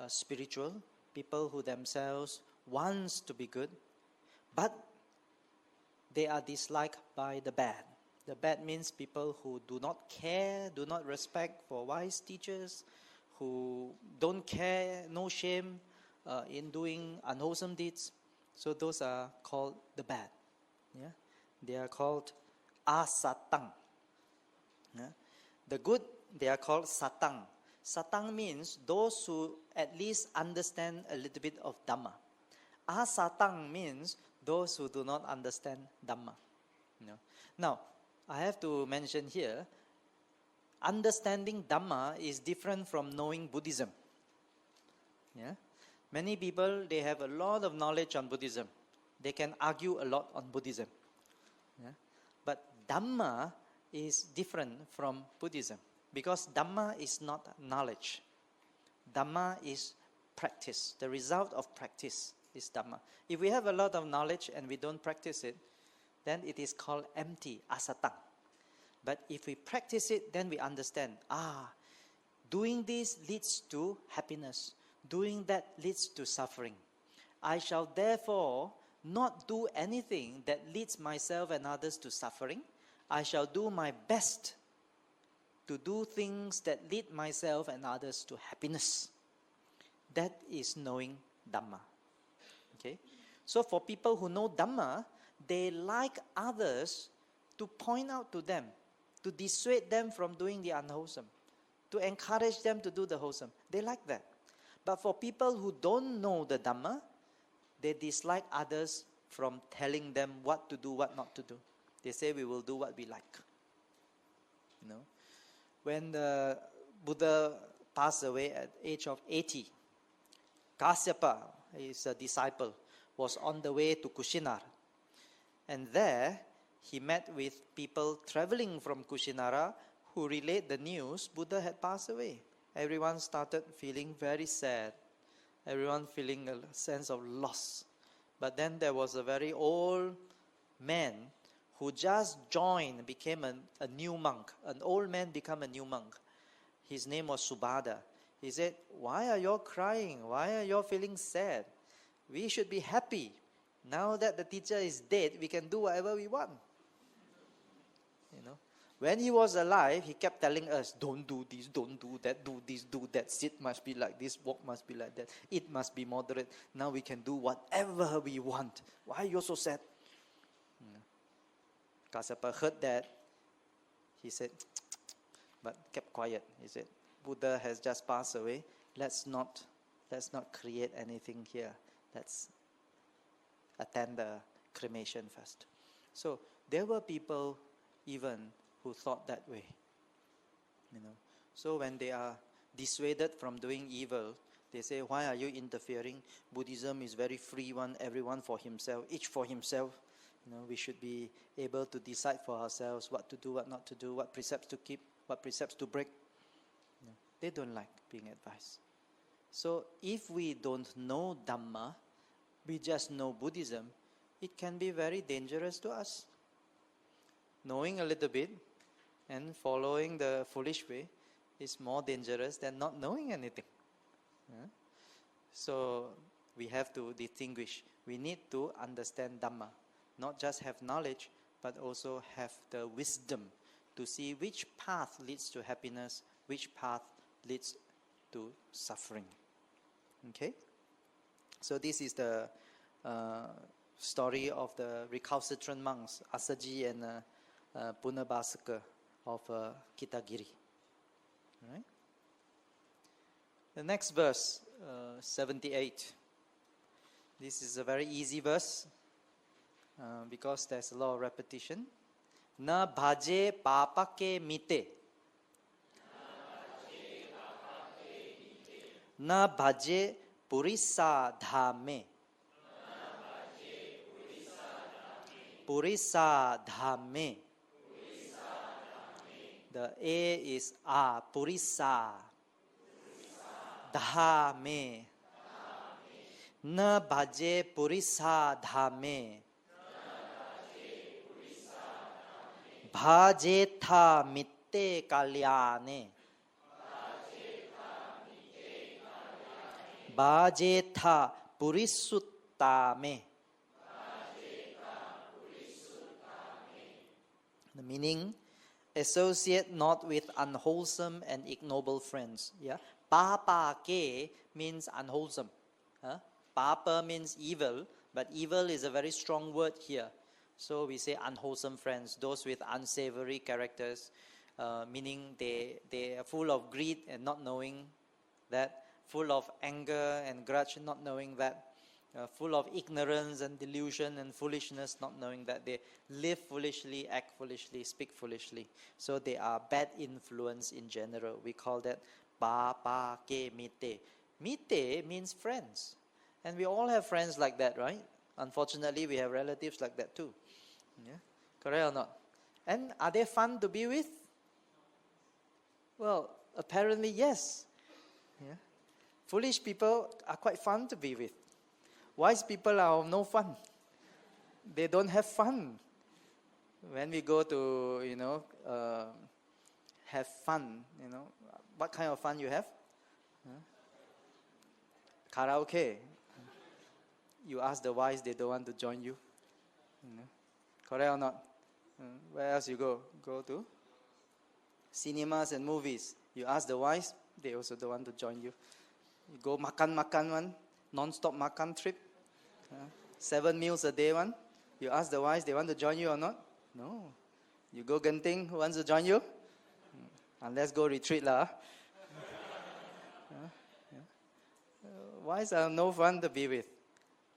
spiritual, people who themselves wants to be good, but they are disliked by the bad. The bad means people who do not care, do not respect for wise teachers, who don't care, no shame in doing unwholesome deeds. So those are called the bad. Yeah? They are called asatang. Yeah? The good, they are called satang. Satang means those who at least understand a little bit of Dhamma. Asatang means those who do not understand Dhamma. You know? Now, I have to mention here, understanding Dhamma is different from knowing Buddhism. Yeah? Many people, they have a lot of knowledge on Buddhism. They can argue a lot on Buddhism. Yeah? But Dhamma is different from Buddhism, because Dhamma is not knowledge. Dhamma is practice. The result of practice is Dhamma. If we have a lot of knowledge and we don't practice it, then it is called empty, asatang. But if we practice it, then we understand, doing this leads to happiness. Doing that leads to suffering. I shall therefore not do anything that leads myself and others to suffering. I shall do my best to do things that lead myself and others to happiness. That is knowing Dhamma. Okay? So for people who know Dhamma, they like others to point out to them, to dissuade them from doing the unwholesome, to encourage them to do the wholesome. They like that. But for people who don't know the Dhamma, they dislike others from telling them what to do, what not to do. They say, we will do what we like. You know, when the Buddha passed away at the age of 80, Kasyapa, his disciple, was on the way to Kushinara. And there, he met with people traveling from Kushinara who relayed the news Buddha had passed away. Everyone started feeling very sad. Everyone feeling a sense of loss. But then there was a very old man who just joined, became a new monk. An old man became a new monk. His name was Subhada. He said, why are you all crying? Why are you all feeling sad? We should be happy. Now that the teacher is dead, we can do whatever we want. You know, when he was alive, he kept telling us, don't do this, don't do that, do this, do that. Sit must be like this, walk must be like that. It must be moderate. Now we can do whatever we want. Why are you so sad? Kasyapa heard that. He said, but kept quiet. He said, Buddha has just passed away. Let's not create anything here. Let's attend the cremation first. So there were people even who thought that way. You know. So when they are dissuaded from doing evil, they say, why are you interfering? Buddhism is very free one, everyone for himself, each for himself. You know, we should be able to decide for ourselves what to do, what not to do, what precepts to keep, what precepts to break. You know, they don't like being advised. So if we don't know Dhamma, we just know Buddhism, it can be very dangerous to us. Knowing a little bit and following the foolish way is more dangerous than not knowing anything. Yeah? So we have to distinguish. We need to understand Dhamma. Not just have knowledge, but also have the wisdom to see which path leads to happiness, which path leads to suffering. Okay? So this is the story of the recalcitrant monks, Asaji and Punabhasaka of Kitagiri. All right? The next verse, 78. This is a very easy verse because there's a lot of repetition. Na bhaje papake mite. Na bhaje purisa dhame. Purisa dhame. The A is A, purisa. Dhame. Na bhaje purisa dhame. Bhajetha mitte kalyane. Bhajetha purisuttame. The meaning, associate not with unwholesome and ignoble friends. Yeah, papa ke means unwholesome. Papa means evil, but evil is a very strong word here. So we say unwholesome friends, those with unsavory characters, meaning they are full of greed and not knowing that, full of anger and grudge, not knowing that, full of ignorance and delusion and foolishness, not knowing that. They live foolishly, act foolishly, speak foolishly. So they are bad influence in general. We call that pa ke mite. Mite means friends. And we all have friends like that, right? Unfortunately, we have relatives like that too. Yeah? Correct or not? And are they fun to be with? Well, apparently yes. Yeah? Foolish people are quite fun to be with. Wise people are of no fun. They don't have fun. When we go to, have fun, what kind of fun you have? Karaoke. You ask the wise, they don't want to join you. Correct or not? Where else you go? Go to cinemas and movies. You ask the wise, they also don't want to join you. You go makan one, non-stop makan trip. 7 meals a day one. You ask the wise, they want to join you or not? No. You go Genting, who wants to join you? Unless go retreat lah. Wise are no fun to be with.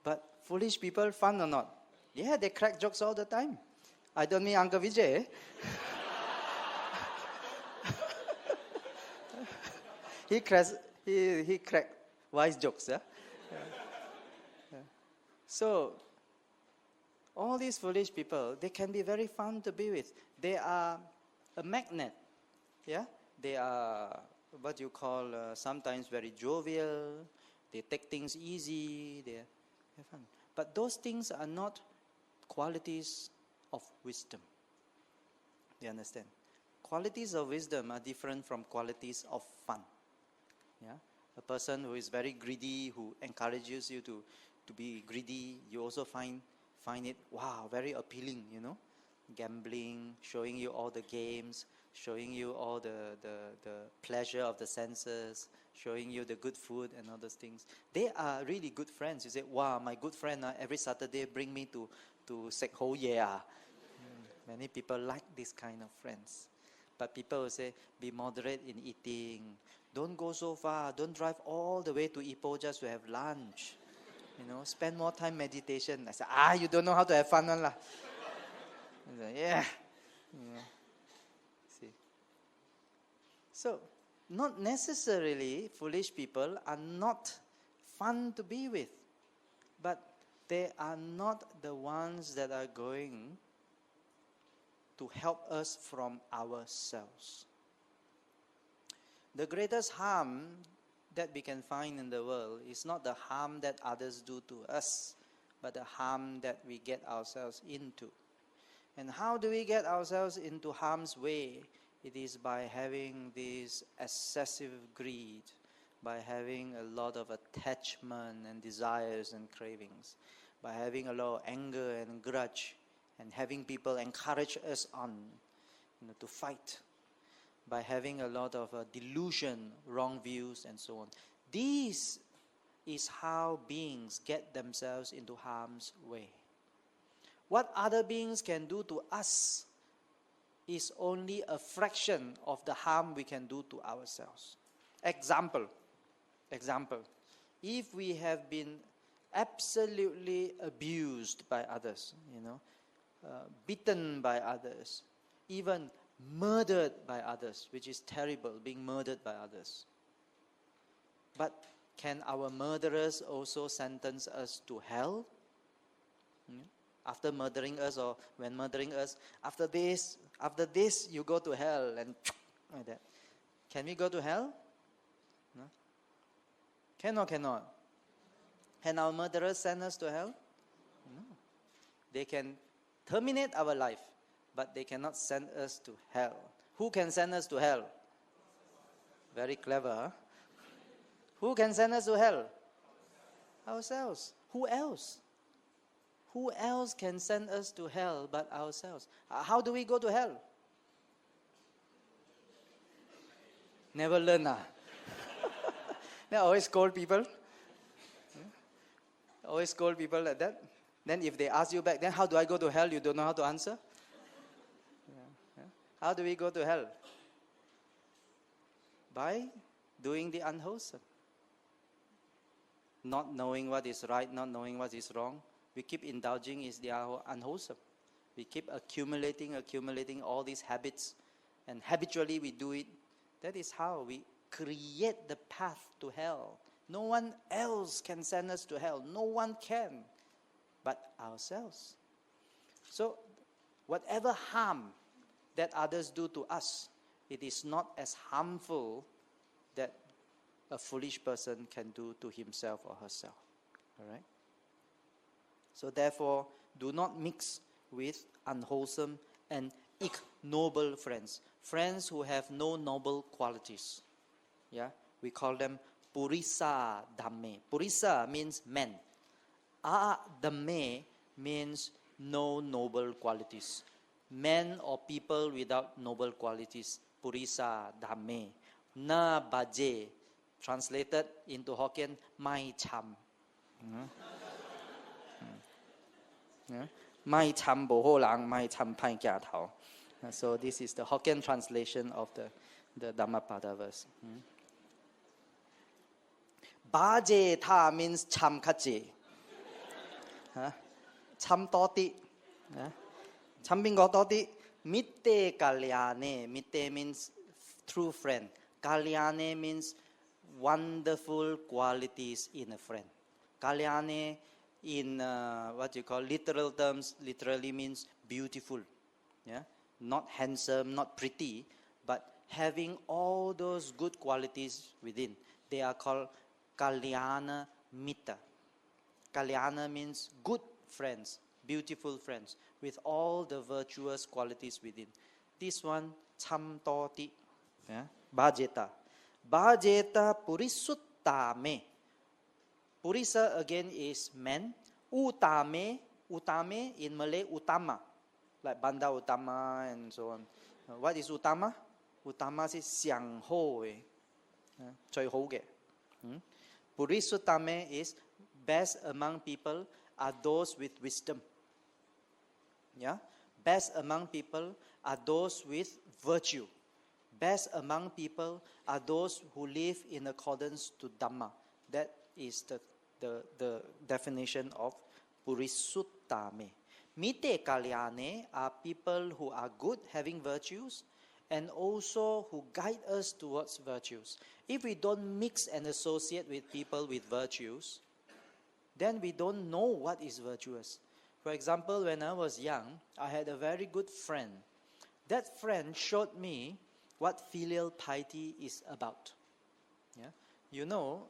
But foolish people, fun or not? Yeah, they crack jokes all the time. I don't mean Uncle Vijay. He cracked wise jokes. Yeah? So, all these foolish people, they can be very fun to be with. They are a magnet. Yeah? They are what you call sometimes very jovial. They take things easy. They have fun. But those things are not qualities of wisdom. Do you understand? Qualities of wisdom are different from qualities of fun. Yeah? A person who is very greedy, who encourages you to be greedy, you also find it, wow, very appealing, Gambling, showing you all the games, showing you all the pleasure of the senses, showing you the good food and all those things. They are really good friends. You say, wow, my good friend every Saturday bring me to Sek Ho Ye. Many people like this kind of friends. But people will say, be moderate in eating. Don't go so far. Don't drive all the way to Ipoh just to have lunch. Spend more time meditation. I say, you don't know how to have fun one lah. Yeah. See. So, not necessarily foolish people are not fun to be with, but they are not the ones that are going to help us from ourselves. The greatest harm that we can find in the world is not the harm that others do to us, but the harm that we get ourselves into. And how do we get ourselves into harm's way? It is by having this excessive greed, by having a lot of attachment and desires and cravings, by having a lot of anger and grudge, and having people encourage us on, to fight. by having a lot of delusion, wrong views, and so on. This is how beings get themselves into harm's way. What other beings can do to us is only a fraction of the harm we can do to ourselves. Example. If we have been absolutely abused by others, beaten by others, even murdered by others, which is terrible, being murdered by others. But can our murderers also sentence us to hell? After murdering us, or when murdering us, after this you go to hell, and like that. Can we go to hell? No? Can or cannot? Can our murderers send us to hell? No. They can terminate our life, but they cannot send us to hell. Who can send us to hell? Very clever, huh? Who can send us to hell? Ourselves. Who else? Who else can send us to hell but ourselves? How do we go to hell? Never learn, They always scold people. Always scold people like that. Then if they ask you back, then how do I go to hell? You don't know how to answer? How do we go to hell? By doing the unwholesome. Not knowing what is right, not knowing what is wrong. We keep indulging in the unwholesome. We keep accumulating all these habits, and habitually we do it. That is how we create the path to hell. No one else can send us to hell. No one can but ourselves. So whatever harm that others do to us, it is not as harmful that a foolish person can do to himself or herself. All right? So therefore, do not mix with unwholesome and ignoble friends. Friends who have no noble qualities. Yeah? We call them Purisa Dhamme. Purisa means men. Dhamme means no noble qualities. Men or people without noble qualities. Purisa Dhamme. Na Baje. Translated into Hokkien, Mai Cham. Mai Cham Bo Ho Lang, Mai Cham Pai Kia Tao. So this is the Hokkien translation of the Dhammapada verse. Baje Ta means Cham Kache. Cham Toti. Cham Bingo Toti. Mitte Kalyane. Mitte means true friend. Kalyane means wonderful qualities in a friend. Kalyane in what you call literal terms, literally means beautiful. Yeah? Not handsome, not pretty, but having all those good qualities within. They are called Kalyana Mita. Kalyana means good friends, beautiful friends, with all the virtuous qualities within. This one, Cham Toti. Yeah? Bhajeta. Bhajeta Purisuttame. Purisa again is man. Utame in Malay, utama. Like Banda Utama and so on. What is utama? Utama is xiang ho. Choi ho ge. Purisuttame is best among people are those with wisdom. Yeah? Best among people are those with virtue. Best among people are those who live in accordance to Dhamma. That is the definition of Purisuttame. Mite Kalyane are people who are good, having virtues, and also who guide us towards virtues. If we don't mix and associate with people with virtues, then we don't know what is virtuous. For example, when I was young, I had a very good friend. That friend showed me what filial piety is about. Yeah? You know,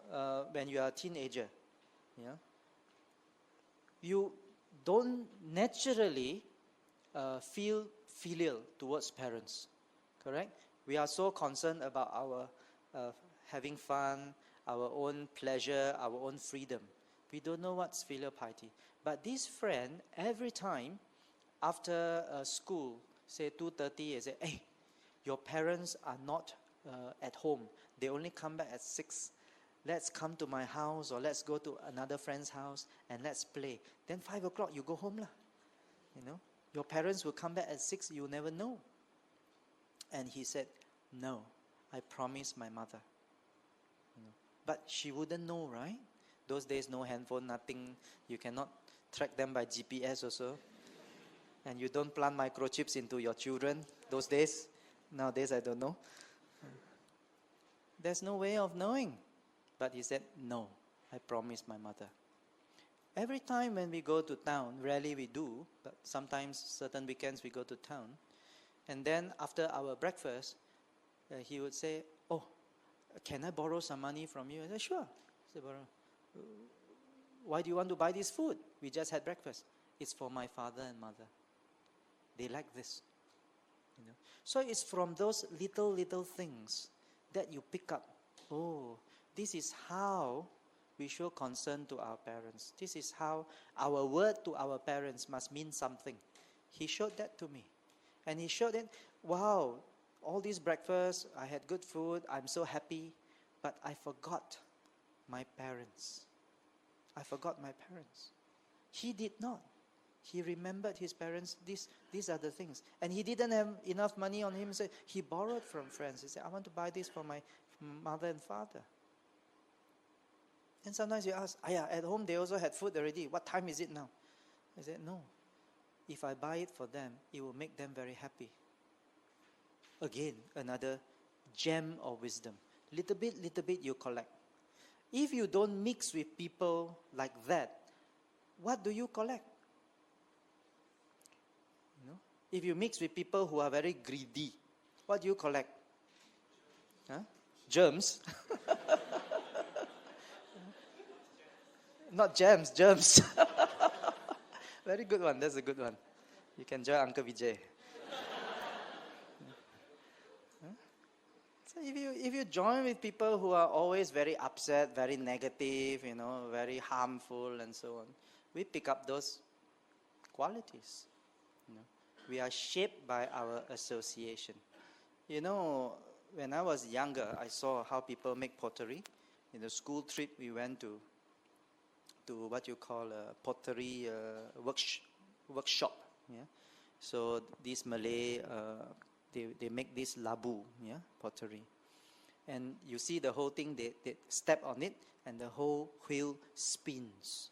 when you are a teenager, yeah, you don't naturally feel filial towards parents, correct? We are so concerned about our having fun, our own pleasure, our own freedom. We don't know what's filial piety. But this friend, every time after school, say 2:30, he say, "Hey, Your parents are not at home. They only come back at 6. Let's come to my house, or let's go to another friend's house and let's play. Then 5 o'clock you go home lah. Your parents will come back at 6. You never know. And he said, no, I promised my mother. But she wouldn't know, right? Those days, no handphone, nothing. You cannot track them by GPS also. And you don't plant microchips into your children those days. Nowadays, I don't know. There's no way of knowing. But he said, no, I promised my mother. Every time when we go to town, rarely we do, but sometimes certain weekends we go to town. And then after our breakfast, he would say, oh, can I borrow some money from you? I said, sure. I said, borrow. Why do you want to buy this food? We just had breakfast. It's for my father and mother. They like this. So it's from those little things that you pick up. Oh, this is how we show concern to our parents. This is how our word to our parents must mean something. He showed that to me. And he showed it, wow, all this breakfast, I had good food, I'm so happy, but I forgot my parents. I forgot my parents. He did not. He remembered his parents. These are the things. And he didn't have enough money on him, so he borrowed from friends. He said, I want to buy this for my mother and father. And sometimes you ask, at home they also had food already. What time is it now? I said, no. If I buy it for them, it will make them very happy. Again, another gem of wisdom. Little bit you collect. If you don't mix with people like that, what do you collect? If you mix with people who are very greedy, what do you collect? Germs. Not gems, germs. Very good one. That's a good one. You can join Uncle Vijay. So if you join with people who are always very upset, very negative, very harmful and so on, we pick up those qualities. We are shaped by our association. When I was younger, I saw how people make pottery. In the school trip, we went to what you call a pottery workshop. Yeah? So these Malay, they make this labu, pottery. And you see the whole thing, they step on it, and the whole wheel spins.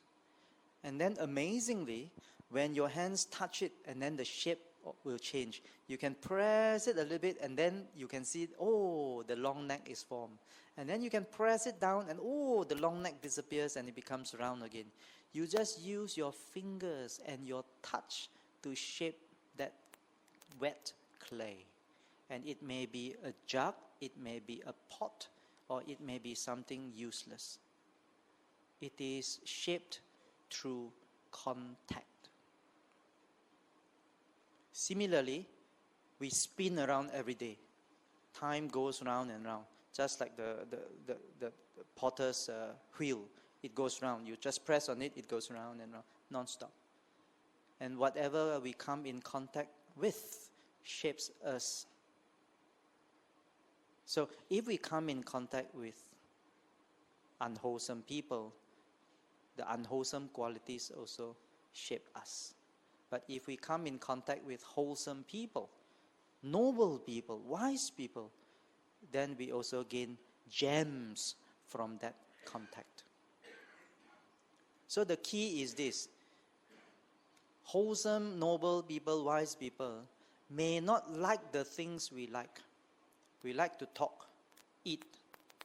And then amazingly, when your hands touch it, and then the shape will change. You can press it a little bit, and then you can see, the long neck is formed. And then you can press it down, and the long neck disappears, and it becomes round again. You just use your fingers and your touch to shape that wet clay. And it may be a jug, it may be a pot, or it may be something useless. It is shaped through contact. Similarly, we spin around every day. Time goes round and round, just like the potter's wheel. It goes round. You just press on it, it goes round and round, non-stop. And whatever we come in contact with shapes us. So if we come in contact with unwholesome people, the unwholesome qualities also shape us. But if we come in contact with wholesome people, noble people, wise people, then we also gain gems from that contact. So the key is this. Wholesome, noble people, wise people may not like the things we like. We like to talk, eat,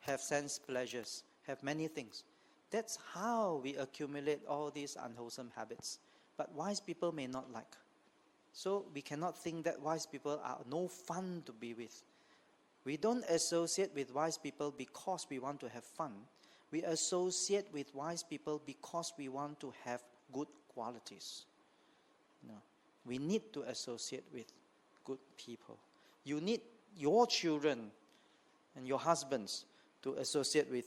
have sense pleasures, have many things. That's how we accumulate all these unwholesome habits. But wise people may not like. So we cannot think that wise people are no fun to be with. We don't associate with wise people because we want to have fun. We associate with wise people because we want to have good qualities. No. We need to associate with good people. You need your children and your husbands to associate with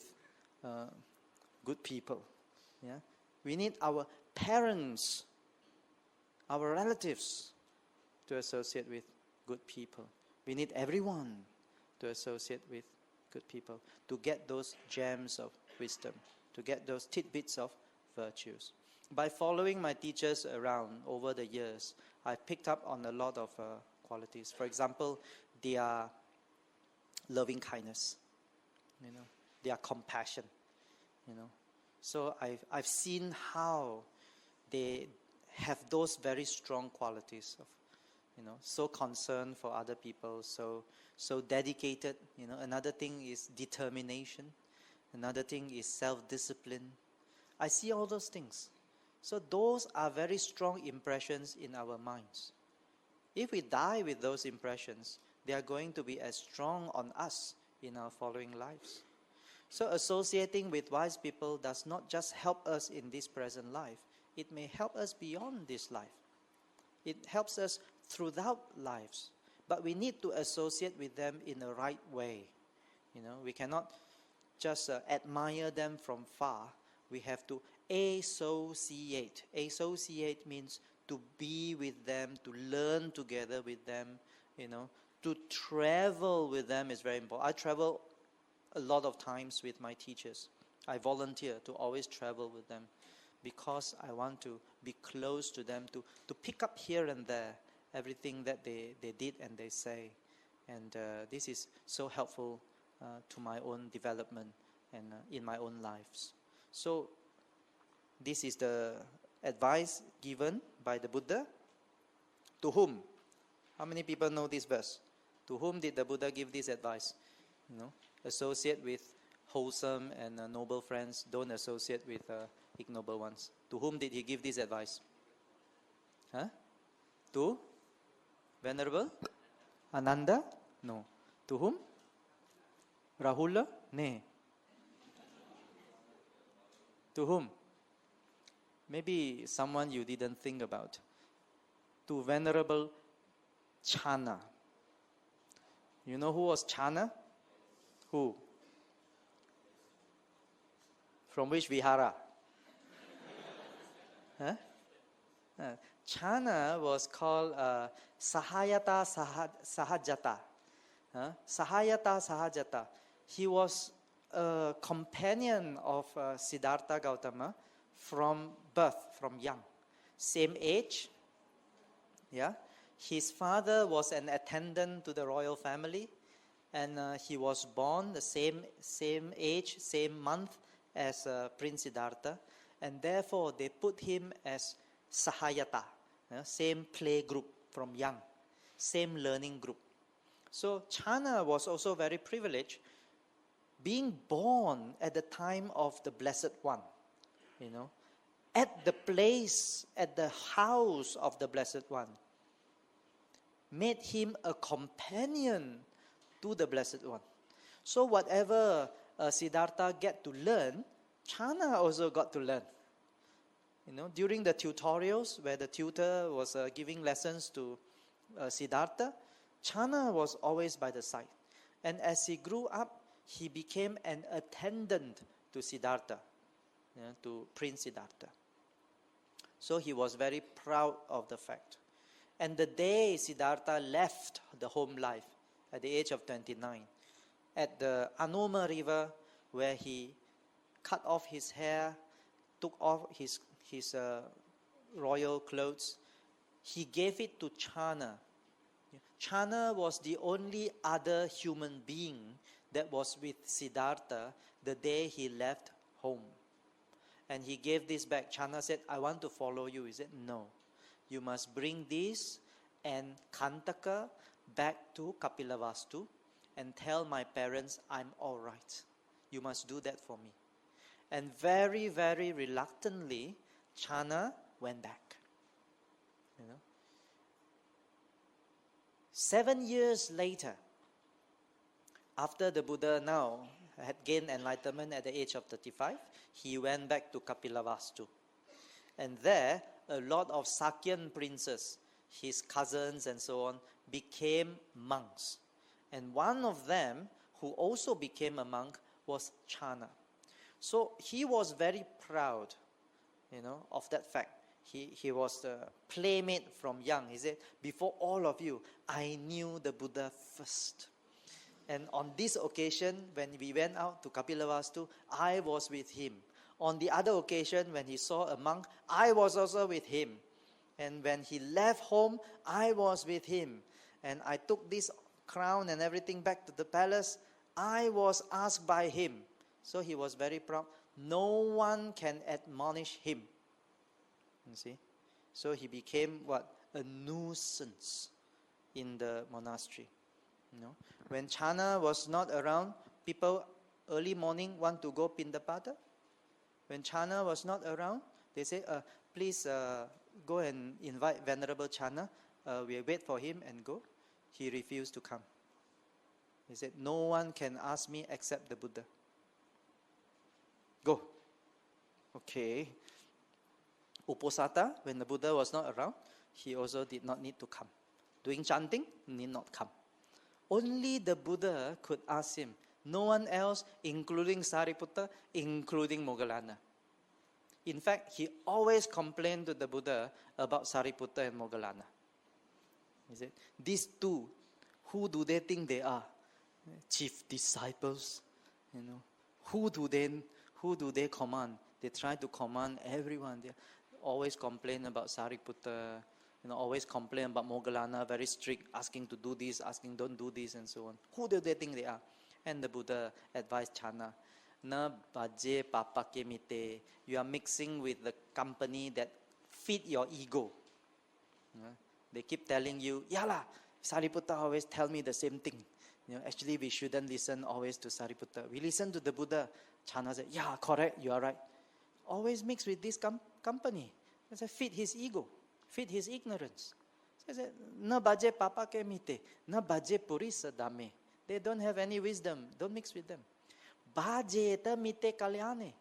good people. Yeah? We need our parents, our relatives, to associate with good people. We need everyone to associate with good people, to get those gems of wisdom, to get those tidbits of virtues. By following my teachers around over the years, I picked up on a lot of qualities. For example, their loving kindness, their compassion, So I've seen how they have those very strong qualities of, so concerned for other people, so dedicated. Another thing is determination. Another thing is self-discipline. I see all those things. So those are very strong impressions in our minds. If we die with those impressions, they are going to be as strong on us in our following lives. So associating with wise people does not just help us in this present life. It may help us beyond this life. It helps us throughout lives. But we need to associate with them in the right way. We cannot just admire them from far. We have to associate. Associate means to be with them, to learn together with them, to travel with them is very important. I travel a lot of times with my teachers. I volunteer to always travel with them because I want to be close to them, to pick up here and there everything that they did and they say. And this is so helpful to my own development and in my own lives. So this is the advice given by the Buddha. To whom? How many people know this verse? To whom did the Buddha give this advice? Associate with wholesome and noble friends. Don't associate with ignoble ones. To whom did he give this advice? To Venerable Ananda? No. To whom? Rahula? No. To whom? Maybe someone you didn't think about. To Venerable Chana. You know who was Chana? Who? From which vihara? Chana was called Sahayata Sahajata. Sahayata Sahajata. He was a companion of Siddhartha Gautama from birth, from young. Same age. Yeah. His father was an attendant to the royal family, and he was born the same age, same month as Prince Siddhartha, and therefore they put him as Sahayata, same play group from young, same learning group. So Chana was also very privileged, being born at the time of the Blessed One, at the place, at the house of the Blessed One, made him a companion to the Blessed One. So whatever Siddhartha get to learn, Chana also got to learn. During the tutorials where the tutor was giving lessons to Siddhartha, Chana was always by the side. And as he grew up, he became an attendant to Siddhartha, to Prince Siddhartha. So he was very proud of the fact. And the day Siddhartha left the home life at the age of 29, at the Anoma river where he cut off his hair, took off his royal clothes, he gave it to Chana. Chana was the only other human being that was with Siddhartha the day he left home. And he gave this back. Chana said, I want to follow you. He said, no. You must bring this and Kantaka back to Kapilavastu and tell my parents I'm all right. You must do that for me. And very, very reluctantly, Chana went back. 7 years later, after the Buddha now had gained enlightenment at the age of 35, he went back to Kapilavastu. And there, a lot of Sakyan princes, his cousins and so on, became monks. And one of them, who also became a monk, was Chana. So he was very proud, of that fact. He was a playmate from young. He said, before all of you, I knew the Buddha first. And on this occasion, when we went out to Kapilavastu, I was with him. On the other occasion, when he saw a monk, I was also with him. And when he left home, I was with him. And I took this crown and everything back to the palace. I was asked by him. So he was very proud. No one can admonish him. You see? So he became what? A nuisance in the monastery. You know? When Chana was not around, people early morning want to go Pindapada. When Chana was not around, they say, please go and invite Venerable Chana. We'll wait for him and go. He refused to come. He said, no one can ask me except the Buddha. Go. Okay. Uposatha, when the Buddha was not around, he also did not need to come. Doing chanting, need not come. Only the Buddha could ask him. No one else, including Sariputta, including Moggallana. In fact, he always complained to the Buddha about Sariputta and Moggallana. He said, these two, who do they think they are? Chief disciples. You know, who do they command? They try to command everyone. They always complain about Sariputta. You know, always complain about Moggallana, very strict, asking to do this, asking don't do this, and so on. Who do they think they are? And the Buddha advised Chana, na bhaje papake mite. You are mixing with the company that feed your ego. They keep telling you, yala, Sariputta always tell me the same thing. You know, actually we shouldn't listen always to Sariputta. We listen to the Buddha. Chana said, yeah, correct, you are right. Always mix with this company. They said, feed his ego. Feed his ignorance. He said, na bhaje papake mite, na bhaje purisa dame. They don't have any wisdom. Don't mix with them. Bhaje ta mite kalyane.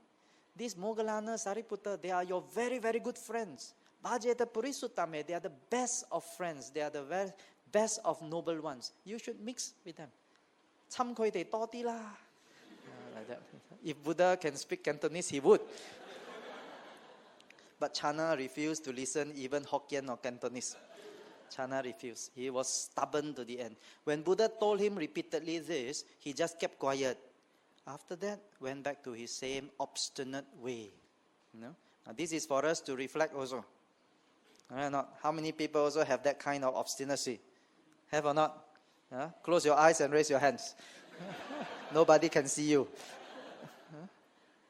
These Moggallana, Sariputta, they are your very, very good friends. Bhaje ta purisutame. They are the best of friends. They are the very best of noble ones. You should mix with them. Cham koi te toti la. Like that. If Buddha can speak Cantonese, he would. But Chana refused to listen even Hokkien or Cantonese. Chana refused. He was stubborn to the end. When Buddha told him repeatedly this, he just kept quiet. After that, went back to his same obstinate way. You know? Now, this is for us to reflect also. Not? How many people also have that kind of obstinacy? Have or not? Close your eyes and raise your hands. Nobody can see you.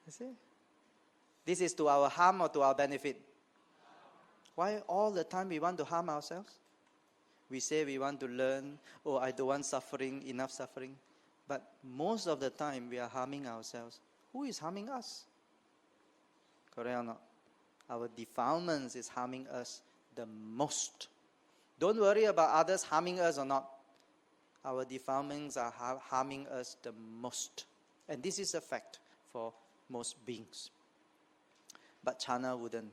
You see? This is to our harm or to our benefit? Why all the time we want to harm ourselves? We say we want to learn, oh, I don't want suffering, enough suffering. But most of the time we are harming ourselves. Who is harming us? Correct or not? Our defilements is harming us the most. Don't worry about others harming us or not. Our defilements are harming us the most. And this is a fact for most beings. But Chana wouldn't.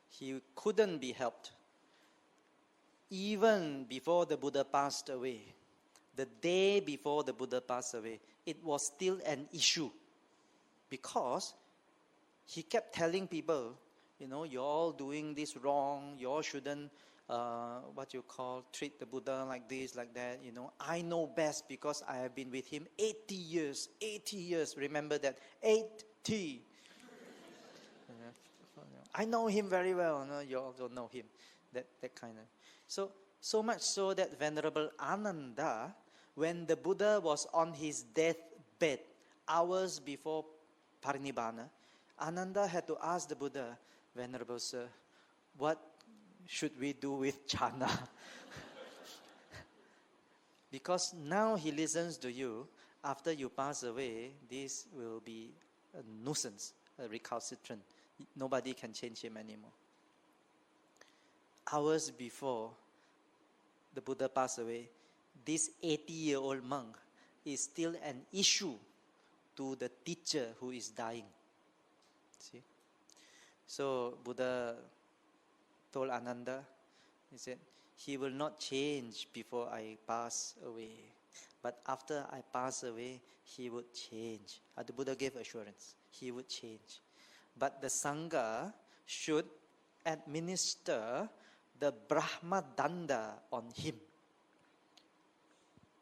He couldn't be helped. Even before the Buddha passed away, the day before the Buddha passed away, it was still an issue. Because he kept telling people, you know, you're all doing this wrong, you all shouldn't, treat the Buddha like this, like that, you know. I know best because I have been with him 80 years. 80 years, remember that, 80. I know him very well. No, you all don't know him. That kind of. So much so that Venerable Ananda, when the Buddha was on his deathbed, hours before Parinibbana, Ananda had to ask the Buddha, Venerable Sir, what should we do with Chana? Because now he listens to you. After you pass away, this will be a nuisance, a recalcitrant. Nobody can change him anymore. Hours before the Buddha passed away, this 80-year-old monk is still an issue to the teacher who is dying. See? So Buddha told Ananda, he said, he will not change before I pass away. But after I pass away, he would change. The Buddha gave assurance. He would change. But the Sangha should administer the Brahma Danda on him.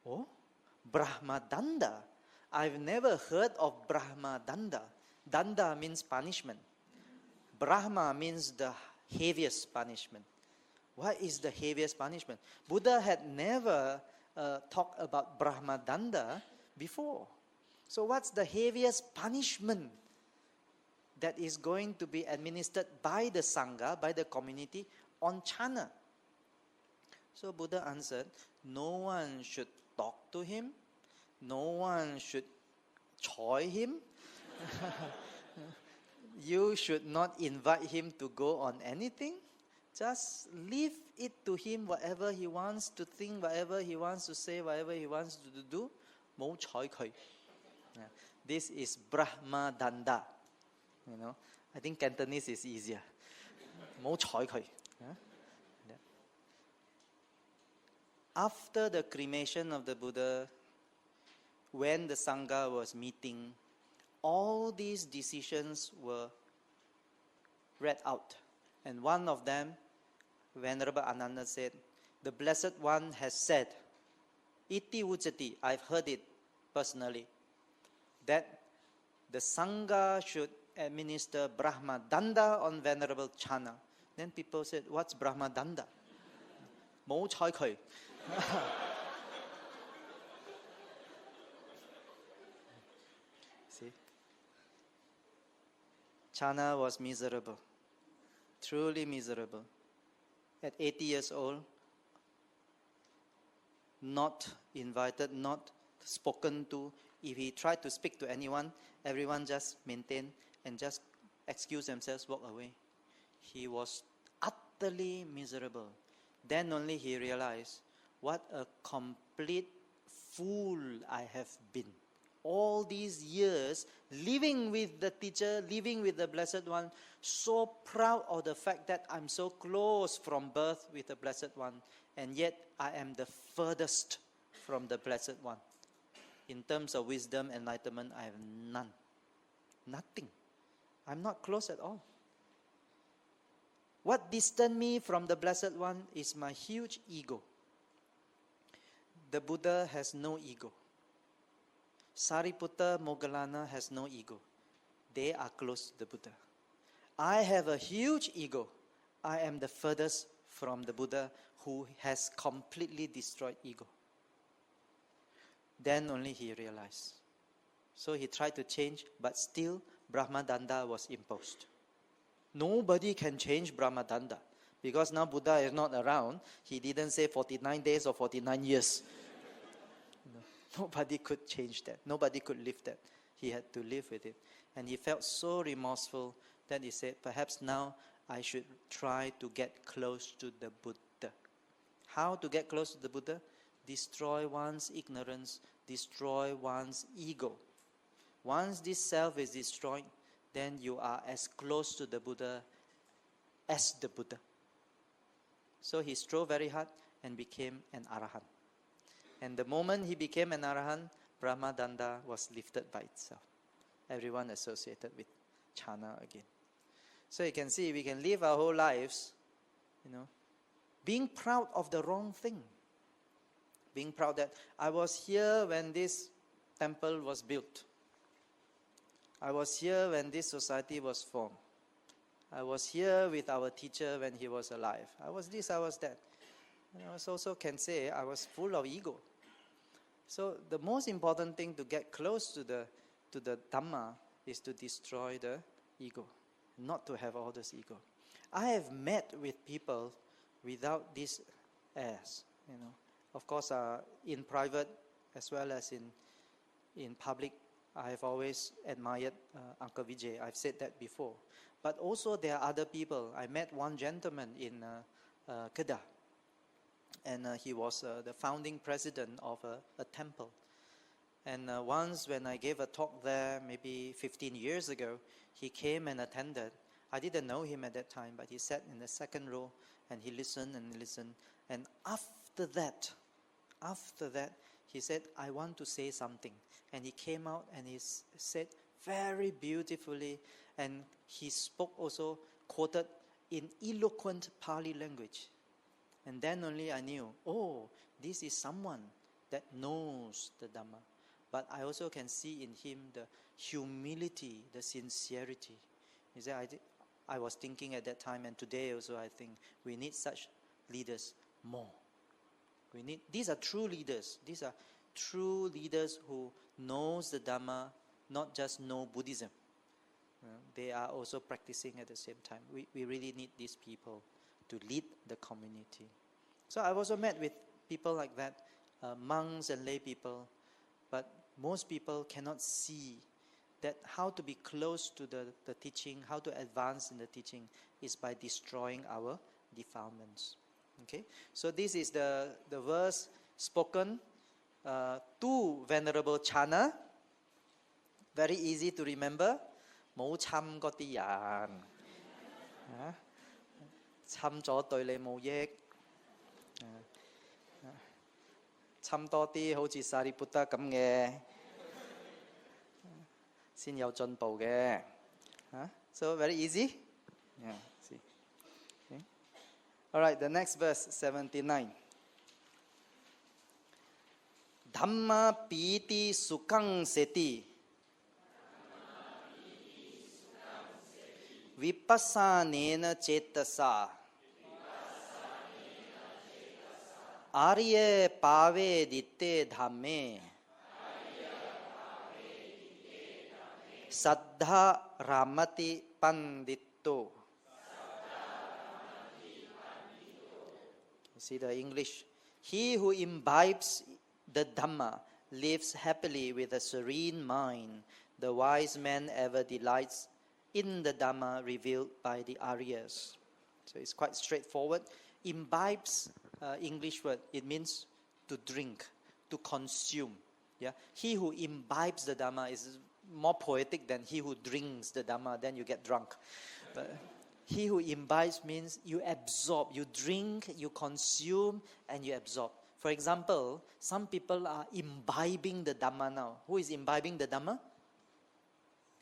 Oh, Brahma Danda. I've never heard of Brahma Danda. Danda means punishment. Brahma means the heaviest punishment. What is the heaviest punishment? Buddha had never talked about Brahma Danda before. So what's the heaviest punishment that is going to be administered by the Sangha, by the community, on Chana? So Buddha answered, no one should talk to him, no one should choy him, you should not invite him to go on anything, just leave it to him, whatever he wants to think, whatever he wants to say, whatever he wants to do, mo choy koi. This is Brahma Danda. I think Cantonese is easier. Mo choy koi. After the cremation of the Buddha, when the Sangha was meeting, all these decisions were read out. And one of them, Venerable Ananda said, the Blessed One has said, iti ucati, I've heard it personally, that the Sangha should administer Brahma Danda on Venerable Chana. Then people said, what's Brahma Danda? Mo choi koi. See? Chana was miserable. Truly miserable. At 80 years old, not invited, not spoken to. If he tried to speak to anyone, everyone just maintained and just excuse themselves, walk away. He was utterly miserable. Then only he realized, what a complete fool I have been. All these years, living with the teacher, living with the Blessed One, so proud of the fact that I'm so close from birth with the Blessed One, and yet I am the furthest from the Blessed One. In terms of wisdom, enlightenment, I have none. Nothing. I'm not close at all. What distanced me from the Blessed One is my huge ego. The Buddha has no ego. Sariputta, Moggallana has no ego. They are close to the Buddha. I have a huge ego. I am the furthest from the Buddha who has completely destroyed ego. Then only he realized. So he tried to change, but still Brahma Danda was imposed. Nobody can change Brahma Danda. Because now Buddha is not around, he didn't say 49 days or 49 years. Nobody could change that. Nobody could lift that. He had to live with it. And he felt so remorseful that he said, perhaps now I should try to get close to the Buddha. How to get close to the Buddha? Destroy one's ignorance, destroy one's ego. Once this self is destroyed, then you are as close to the Buddha as the Buddha. So he strove very hard and became an Arahant. And the moment he became an Arahant, Brahma Danda was lifted by itself. Everyone associated with Chana again. So you can see, we can live our whole lives, being proud of the wrong thing. Being proud that I was here when this temple was built. I was here when this society was formed. I was here with our teacher when he was alive. I was this, I was that. And I also can say I was full of ego. So the most important thing to get close to the Dhamma is to destroy the ego, not to have all this ego. I have met with people without this airs, Of course, in private as well as in public, I have always admired Uncle Vijay. I've said that before. But also there are other people. I met one gentleman in Kedah. And he was the founding president of a temple. And once when I gave a talk there, maybe 15 years ago, he came and attended. I didn't know him at that time, but he sat in the second row and he listened and listened. And after that, he said, I want to say something. And he came out and he said very beautifully, and he spoke also, quoted in eloquent Pali language. And then only I knew, oh, this is someone that knows the Dhamma. But I also can see in him the humility, the sincerity. He said, I was thinking at that time, and today also I think we need such leaders more. These are true leaders. These are true leaders who knows the Dhamma, not just know Buddhism. They are also practicing at the same time. We really need these people to lead the community. So I've also met with people like that, monks and lay people, but most people cannot see that how to be close to the teaching, how to advance in the teaching is by destroying our defilements. Okay, so this is the verse spoken to Venerable Channa. Very easy to remember.冇侵嗰啲人，侵咗對你冇益，侵多啲好似薩利พุ特咁嘅，先有進步嘅。So very easy. Yeah, see. Okay. All right, the next verse, 79. Dhamma piti sukhang seti. Vipassanena cetasa. Arya pave ditte dhamme. Saddha ramati pandito. You see the English. He who imbibes the Dhamma lives happily with a serene mind. The wise man ever delights in the Dhamma revealed by the Aryas. So it's quite straightforward. Imbibes, English word, it means to drink, to consume. Yeah, he who imbibes the Dhamma is more poetic than he who drinks the Dhamma, then you get drunk. But he who imbibes means you absorb, you drink, you consume, and you absorb. For example, some people are imbibing the Dhamma now. Who is imbibing the Dhamma?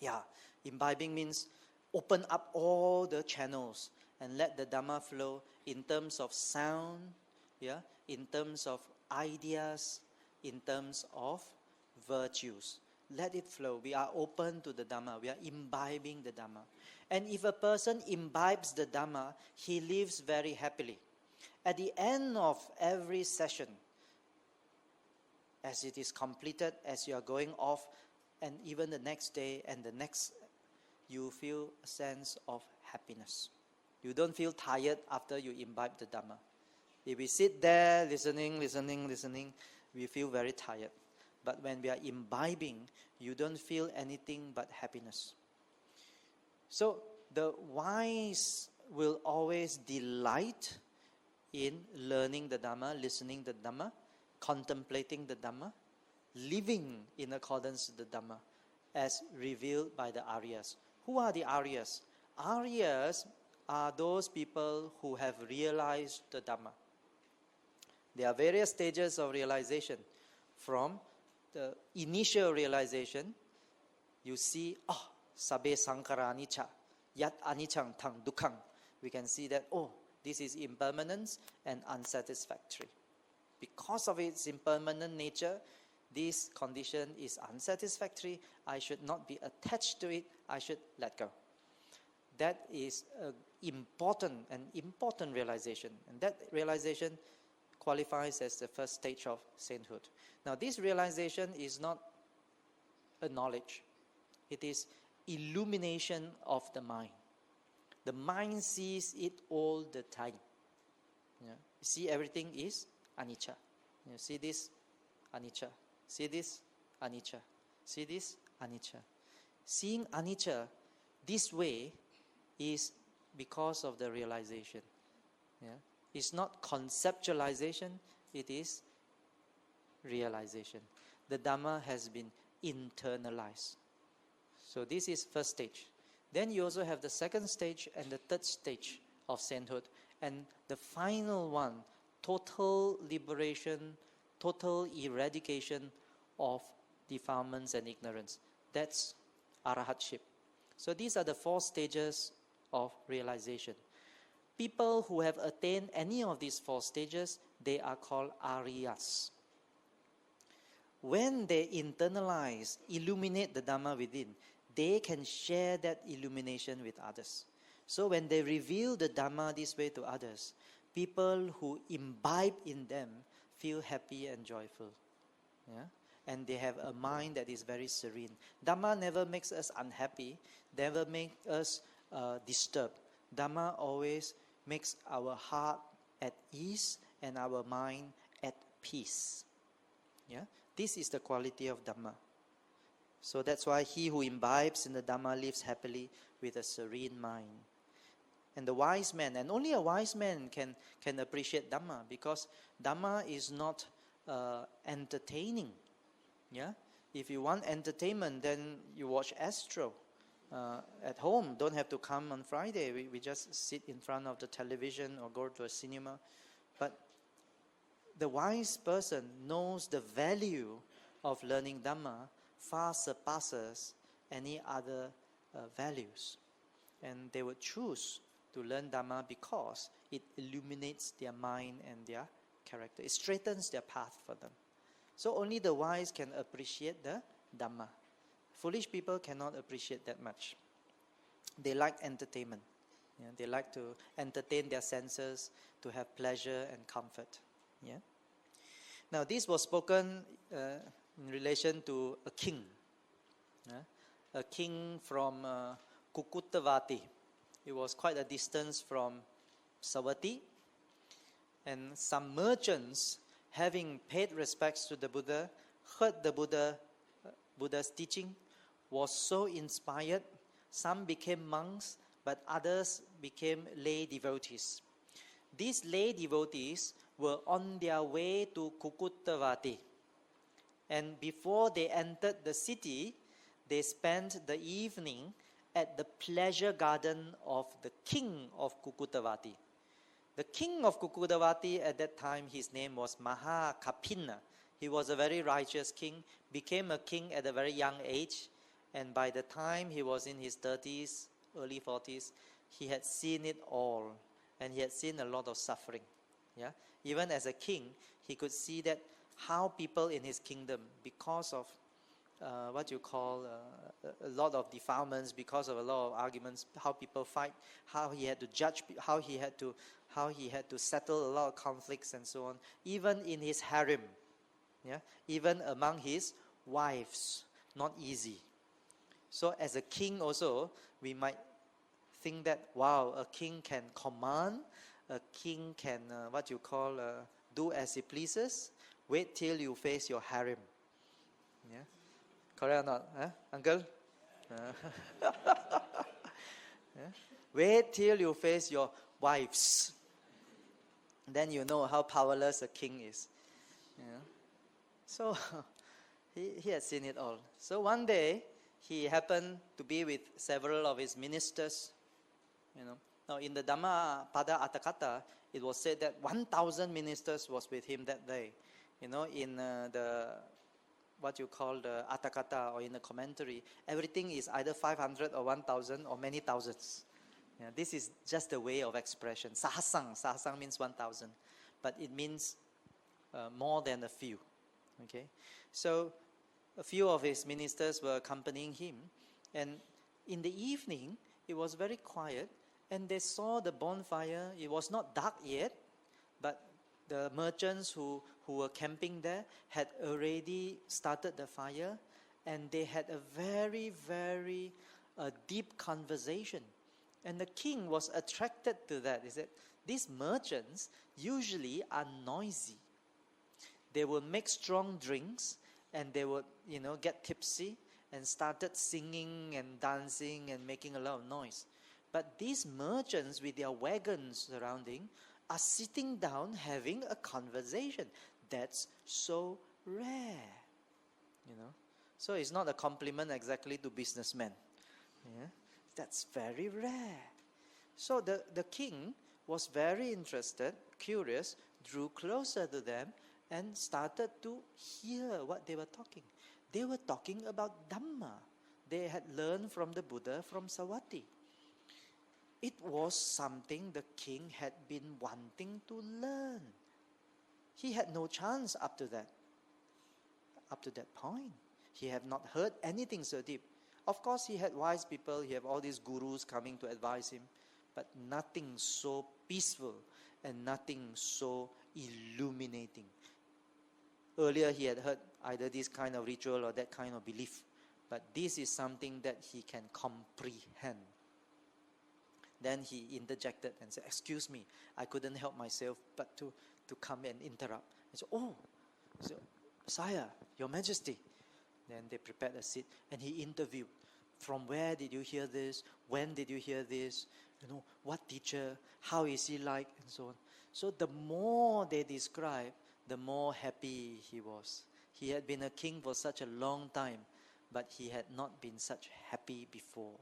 Yeah, imbibing means open up all the channels and let the Dhamma flow in terms of sound, yeah, in terms of ideas, in terms of virtues. Let it flow. We are open to the Dhamma. We are imbibing the Dhamma. And if a person imbibes the Dhamma, he lives very happily. At the end of every session, as it is completed, as you are going off, and even the next day and the next, you feel a sense of happiness. You don't feel tired after you imbibe the Dhamma. If we sit there listening, we feel very tired. But when we are imbibing, you don't feel anything but happiness. So the wise will always delight in learning the Dhamma, listening the Dhamma, contemplating the Dhamma, living in accordance with the Dhamma as revealed by the Aryas. Who are the Aryas? Aryas are those people who have realized the Dhamma. There are various stages of realization. From the initial realization, you see, sabbe sankhara anicca, yat aniccang tang dukkhang. We can see that, this is impermanence and unsatisfactory. Because of its impermanent nature, this condition is unsatisfactory. I should not be attached to it. I should let go. That is an important realization. And that realization qualifies as the first stage of sainthood. Now, this realization is not a knowledge. It is illumination of the mind. The mind sees it all the time. You see, everything is anicca. You see this? Anicca. See this? Anicca. See this? Anicca. Seeing anicca this way is because of the realization. Yeah? It's not conceptualization, it is realization. The Dhamma has been internalized. So this is first stage. Then you also have the second stage and the third stage of sainthood. And the final one, total liberation, total eradication of defilements and ignorance. That's arahatship. So these are the 4 stages of realization. People who have attained any of these 4 stages, they are called Aryas. When they internalize, illuminate the Dhamma within, they can share that illumination with others. So when they reveal the Dhamma this way to others, people who imbibe in them feel happy and joyful. Yeah? And they have a mind that is very serene. Dhamma never makes us unhappy, never makes us disturbed. Dhamma always makes our heart at ease and our mind at peace. Yeah? This is the quality of Dhamma. So that's why he who imbibes in the Dhamma lives happily with a serene mind. And the wise man, and only a wise man can appreciate Dhamma, because Dhamma is not entertaining. Yeah? If you want entertainment, then you watch Astro. At home, don't have to come on Friday. We just sit in front of the television or go to a cinema. But the wise person knows the value of learning Dhamma far surpasses any other values. And they would choose to learn Dhamma because it illuminates their mind and their character. It straightens their path for them. So only the wise can appreciate the Dhamma. Foolish people cannot appreciate that much. They like entertainment. Yeah? They like to entertain their senses, to have pleasure and comfort. Yeah? Now this was spoken in relation to a king. A king from Kukutavati. It was quite a distance from Savatthi. And some merchants, having paid respects to the Buddha, heard the Buddha's teaching, was so inspired. Some became monks, but others became lay devotees. These lay devotees were on their way to Kukutavati. And before they entered the city, they spent the evening at the pleasure garden of the king of Kukutavati. The king of Kukutavati at that time, his name was Mahakapina. He was a very righteous king, became a king at a very young age, and by the time he was in his 30s, early 40s, he had seen it all, and he had seen a lot of suffering. Yeah? Even as a king, he could see that how people in his kingdom, because of a lot of defilements, because of a lot of arguments, how people fight, how he had to judge, how he had to settle a lot of conflicts and so on, even in his harem, yeah, even among his wives, not easy. So as a king also, we might think that, wow, a king can command, a king can do as he pleases. Wait till you face your harem. Yeah. Correct or not? Huh? Uncle? Yeah? Wait till you face your wives. Then you know how powerless a king is. Yeah? So he had seen it all. So one day, he happened to be with several of his ministers. Now in the Dhammapada Atthakatha, it was said that 1,000 ministers was with him that day. In the Atthakatha or in the commentary, everything is either 500 or 1,000 or many thousands. Yeah, this is just a way of expression. Sahasang means 1,000, but it means more than a few. Okay, so a few of his ministers were accompanying him, and in the evening it was very quiet, and they saw the bonfire. It was not dark yet, but the merchants who were camping there had already started the fire, and they had a very, very deep conversation. And the king was attracted to that. He said, these merchants usually are noisy. They will make strong drinks, and they would, get tipsy and started singing and dancing and making a lot of noise. But these merchants with their wagons surrounding are sitting down having a conversation. That's so rare. So it's not a compliment exactly to businessmen. Yeah? That's very rare. So the king was very interested, curious, drew closer to them and started to hear what they were talking. They were talking about Dhamma. They had learned from the Buddha from Savatthi. it was something the king had been wanting to learn. He had no chance up to that point. He had not heard anything so deep. Of course, he had wise people, he had all these gurus coming to advise him, but nothing so peaceful and nothing so illuminating. Earlier, he had heard either this kind of ritual or that kind of belief, but this is something that he can comprehend. Then he interjected and said, "Excuse me, I couldn't help myself but to come and interrupt." He said, "Oh, so, Sire, Your Majesty." Then they prepared a seat and he interviewed. From where did you hear this? When did you hear this? What teacher? How is he like? And so on. So the more they described, the more happy he was. He had been a king for such a long time, but he had not been such happy before.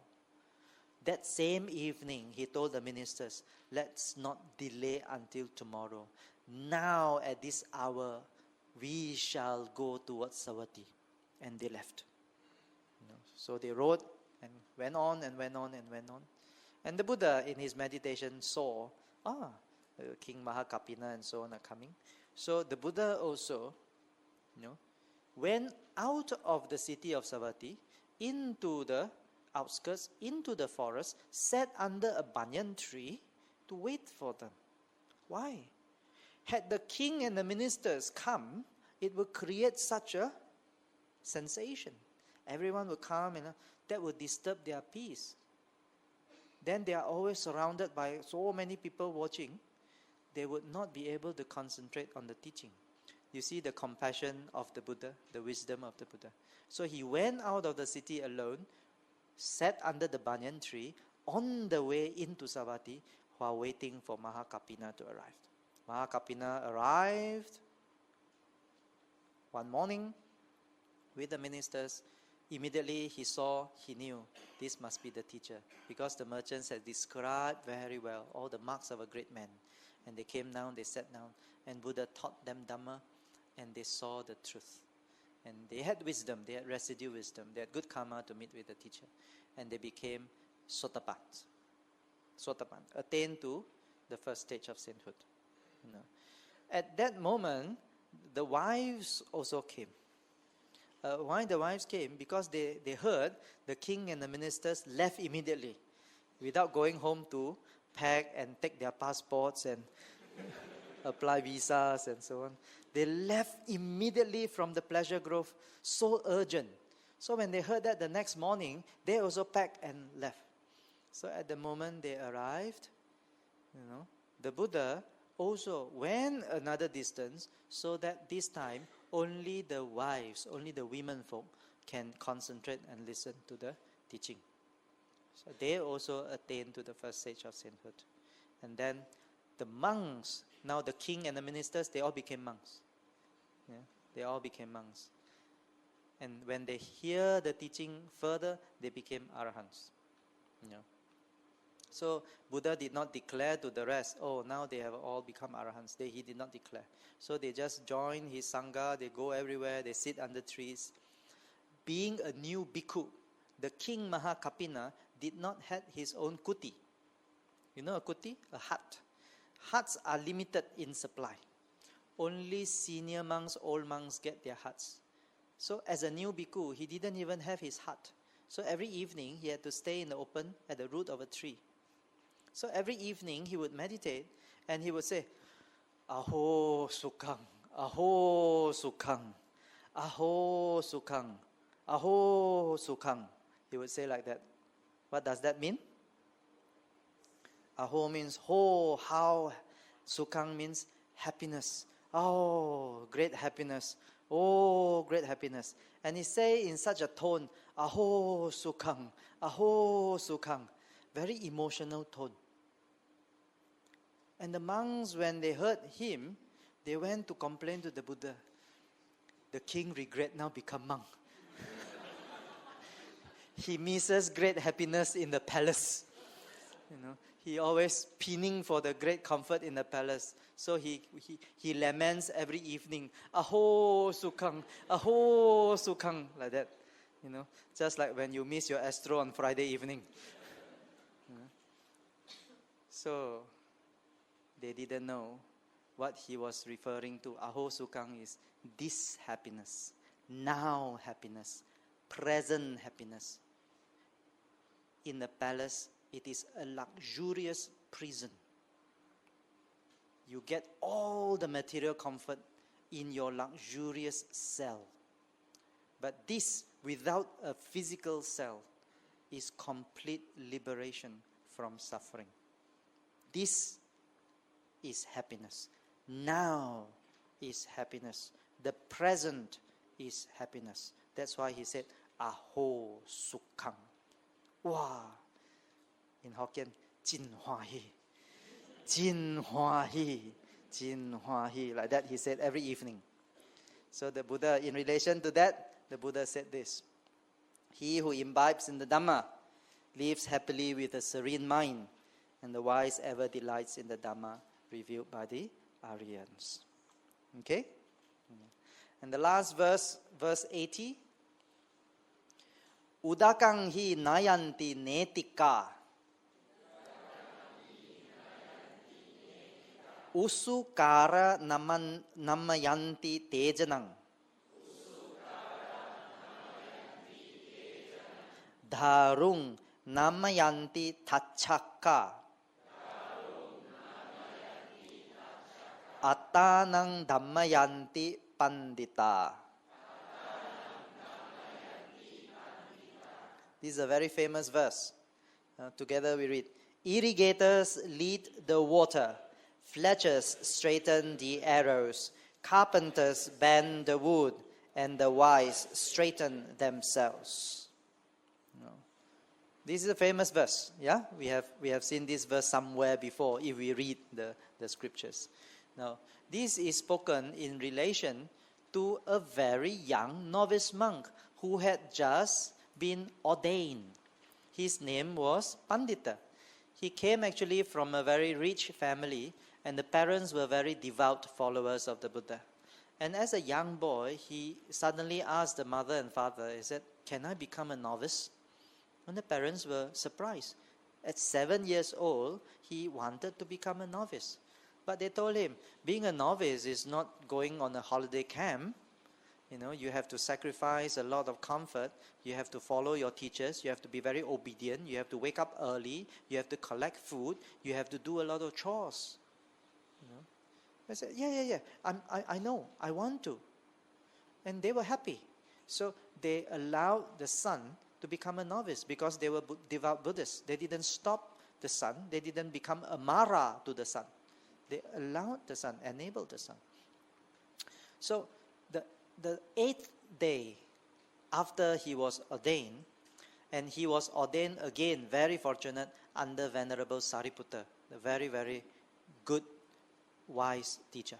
That same evening, he told the ministers, "Let's not delay until tomorrow. Now, at this hour, we shall go towards Savatthi." And they left. So they rode and went on and went on and went on. And the Buddha, in his meditation, saw, King Mahakapina and so on are coming. So the Buddha also, went out of the city of Savatthi into the outskirts, into the forest, sat under a banyan tree to wait for them. Why? Had the king and the ministers come, it would create such a sensation. Everyone would come and that would disturb their peace. Then they are always surrounded by so many people watching. They would not be able to concentrate on the teaching. You see the compassion of the Buddha, the wisdom of the Buddha. So he went out of the city alone, sat under the banyan tree on the way into Savatthi while waiting for Mahakapina to arrive. Mahakapina arrived one morning with the ministers. Immediately he knew this must be the teacher, because the merchants had described very well all the marks of a great man. And they came down, they sat down, and Buddha taught them Dhamma, and they saw the truth. And they had wisdom, they had residue wisdom, they had good karma to meet with the teacher. And they became Sotapan, attained to the first stage of sainthood. At that moment, the wives also came. Why the wives came? Because they heard the king and the ministers left immediately without going home to pack and take their passports and apply visas and so on. They left immediately from the pleasure grove, so urgent. So when they heard that the next morning, they also packed and left. So at the moment they arrived, the Buddha also went another distance, so that this time only the wives, only the women folk can concentrate and listen to the teaching. So they also attained to the first stage of sainthood. And then the monks, now the king and the ministers, they all became monks. They all became monks. And when they hear the teaching further, they became arahants. So Buddha did not declare to the rest, now they have all become arahants. He did not declare. So they just join his sangha, they go everywhere, they sit under trees. Being a new bhikkhu, the king Mahakapina did not have his own kuti. You know a kuti? A hut. Huts are limited in supply. Only senior monks, old monks get their huts. So as a new bhikkhu, he didn't even have his hut. So every evening, he had to stay in the open at the root of a tree. So every evening, he would meditate and he would say, "Aho sukhang, aho sukhang, aho sukhang, aho sukhang." He would say like that. What does that mean? Aho means ho, how. Sukhang means happiness. Oh, great happiness. Oh, great happiness. And he say in such a tone, "Aho sukhang, aho sukhang." Very emotional tone. And the monks, when they heard him, they went to complain to the Buddha. The king regret now become monk. He misses great happiness in the palace. He always pining for the great comfort in the palace. So he laments every evening, "Aho sukhang, aho sukhang," like that. Just like when you miss your astro on Friday evening. So they didn't know what he was referring to. Aho Sukhang is this happiness, now happiness, present happiness. In the palace, it is a luxurious prison. You get all the material comfort in your luxurious cell. But this, without a physical cell, is complete liberation from suffering. This is happiness. Now is happiness. The present is happiness. That's why he said, Aho Sukhang. Wow! In Hokkien, Jin Hua Hi. Jin Hua Hi. Jin Hua Hi. Like that he said every evening. So the Buddha, in relation to that, the Buddha said this: he who imbibes in the Dhamma lives happily with a serene mind, and the wise ever delights in the Dhamma revealed by the Aryans. Okay? And the last verse, verse 80. Udakang hi nayanti netika. Usukara namayanti tejanang. Dharung namayanti tachaka. Attanang dhammayanti pandita. This is a very famous verse. Together we read, irrigators lead the water, fletchers straighten the arrows, carpenters bend the wood, and the wise straighten themselves. This is a famous verse. Yeah, we have seen this verse somewhere before if we read the scriptures. Now, this is spoken in relation to a very young novice monk who had just been ordained. His name was Pandita. He came actually from a very rich family, and the parents were very devout followers of the Buddha. And as a young boy, he suddenly asked the mother and father, he said, can I become a novice? And the parents were surprised. At 7 years old, he wanted to become a novice. But they told him, being a novice is not going on a holiday camp. You have to sacrifice a lot of comfort. You have to follow your teachers. You have to be very obedient. You have to wake up early. You have to collect food. You have to do a lot of chores. I said, yeah. I know. I want to. And they were happy. So they allowed the son to become a novice because they were devout Buddhists. They didn't stop the son. They didn't become a Mara to the son. They allowed the son, enabled the son. So the 8th day after he was ordained, and he was ordained again, very fortunate, under Venerable Sariputta, the very, very good, wise teacher.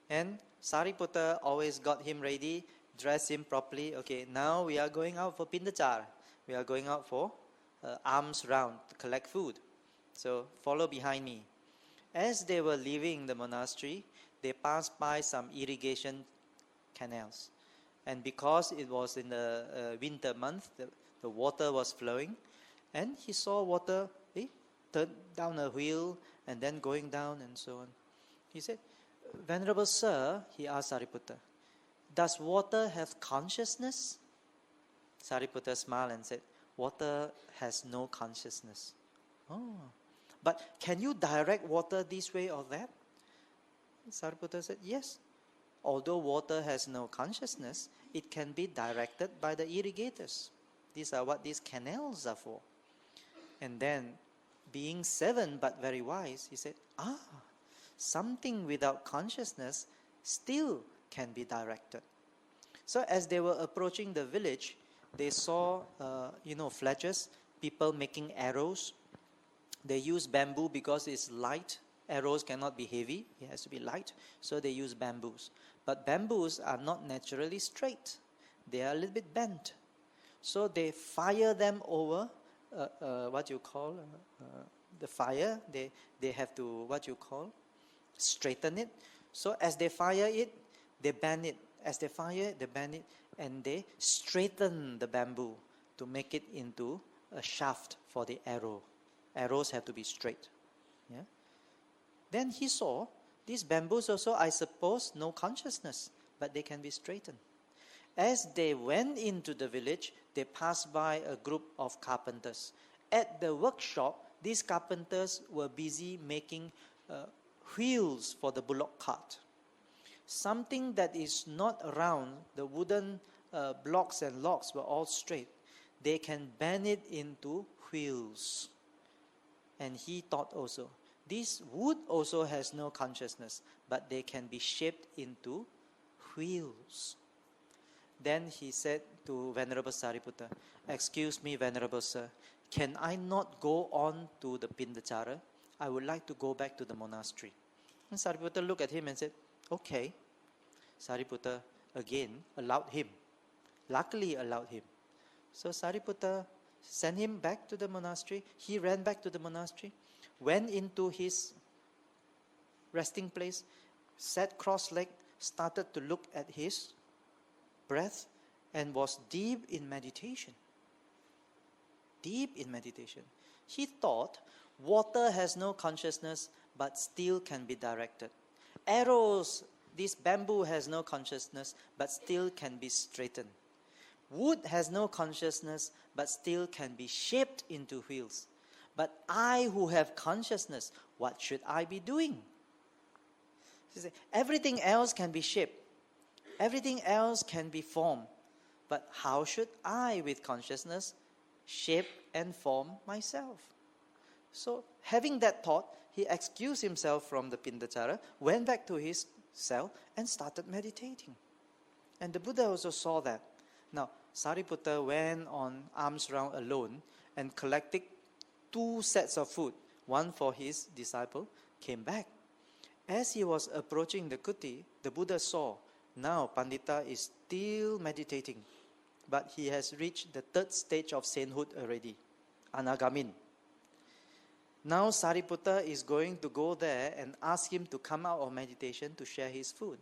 And Sariputta always got him ready, dressed him properly. Okay, now we are going out for Pindachara. We are going out for alms round to collect food. So follow behind me. As they were leaving the monastery, they passed by some irrigation canals. And because it was in the winter month, the water was flowing. And he saw water turn down a hill and then going down and so on. He said, Venerable Sir, he asked Sariputta, does water have consciousness? Sariputta smiled and said, water has no consciousness. Oh, but can you direct water this way or that? Sariputta said, yes. Although water has no consciousness, it can be directed by the irrigators. These are what these canals are for. And then, being 7 but very wise, he said, something without consciousness still can be directed. So as they were approaching the village, they saw, fletchers, people making arrows. They use bamboo because it's light. Arrows cannot be heavy. It has to be light. So they use bamboos. But bamboos are not naturally straight. They are a little bit bent. So they fire them over, the fire. They have to, straighten it. So as they fire it, they bend it. As they fire it, they bend it. And they straighten the bamboo to make it into a shaft for the arrow. Arrows have to be straight. Yeah? Then he saw these bamboos also, I suppose, no consciousness, but they can be straightened. As they went into the village, they passed by a group of carpenters. At the workshop, these carpenters were busy making wheels for the bullock cart. Something that is not round, the wooden blocks and logs were all straight. They can bend it into wheels. And he thought also, this wood also has no consciousness, but they can be shaped into wheels. Then he said to Venerable Sariputta, excuse me, Venerable Sir, can I not go on to the Pindachara? I would like to go back to the monastery. And Sariputta looked at him and said, okay. Sariputta again allowed him. Luckily allowed him. So Sariputta sent him back to the monastery. He ran back to the monastery, went into his resting place, sat cross-legged, started to look at his breath, and was deep in meditation. Deep in meditation. He thought water has no consciousness but still can be directed. Arrows, this bamboo has no consciousness but still can be straightened. Wood has no consciousness but still can be shaped into wheels. But I who have consciousness, what should I be doing? Everything else can be shaped. Everything else can be formed. But how should I, with consciousness, shape and form myself? So, having that thought, he excused himself from the Pindachara, went back to his cell, and started meditating. And the Buddha also saw that. Now, Sariputta went on alms round alone and collected 2 sets of food, one for his disciple, came back. As he was approaching the kuti, the Buddha saw, now Pandita is still meditating, but he has reached the 3rd stage of sainthood already, Anagamin. Now Sariputta is going to go there and ask him to come out of meditation to share his food.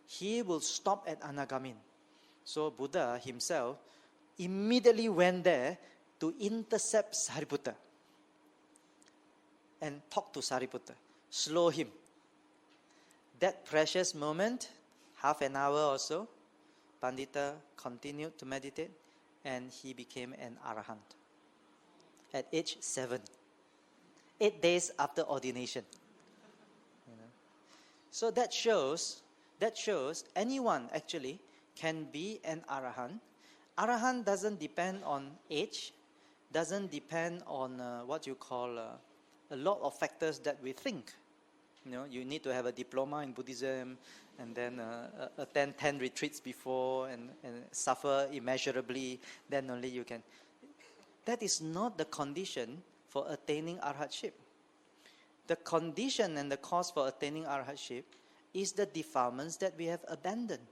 He will stop at Anagamin. So Buddha himself immediately went there to intercept Sariputta and talk to Sariputta, slow him. That precious moment, half an hour or so, Pandita continued to meditate and he became an arahant at age 7, 8 days after ordination. So that shows anyone actually can be an arahant. Arahant doesn't depend on age, doesn't depend on what you call a lot of factors that we think. You need to have a diploma in Buddhism and then attend 10 retreats before and suffer immeasurably, then only you can. That is not the condition for attaining arhatship. The condition and the cause for attaining arhatship is the defilements that we have abandoned.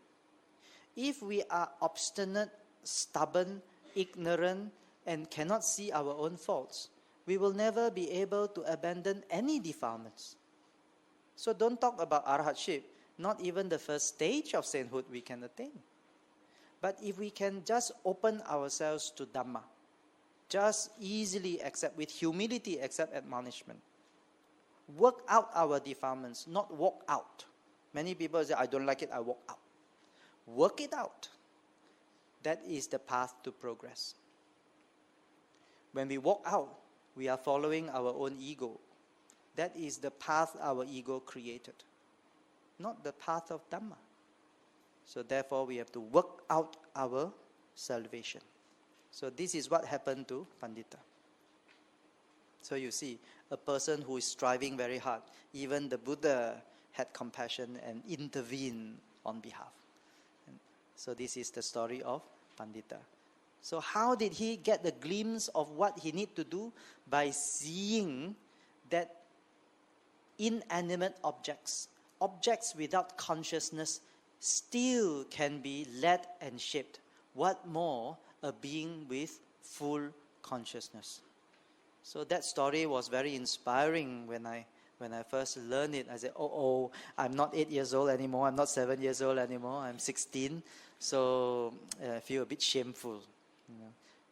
If we are obstinate, stubborn, ignorant, and cannot see our own faults, we will never be able to abandon any defilements. So don't talk about arhatship. Not even the 1st stage of sainthood we can attain. But if we can just open ourselves to Dhamma, just easily accept, with humility accept admonishment, work out our defilements, not walk out. Many people say, I don't like it, I walk out. Work it out. That is the path to progress. When we walk out, we are following our own ego. That is the path our ego created, not the path of Dhamma. So therefore, we have to work out our salvation. So this is what happened to Pandita. So you see, a person who is striving very hard, even the Buddha had compassion and intervened on behalf. And so this is the story of Pandita. So how did he get the glimpse of what he need to do? By seeing that inanimate objects without consciousness still can be led and shaped. What more a being with full consciousness? So that story was very inspiring when I first learned it. I said, I'm not 8 years old anymore, I'm not 7 years old anymore, I'm 16, so I feel a bit shameful.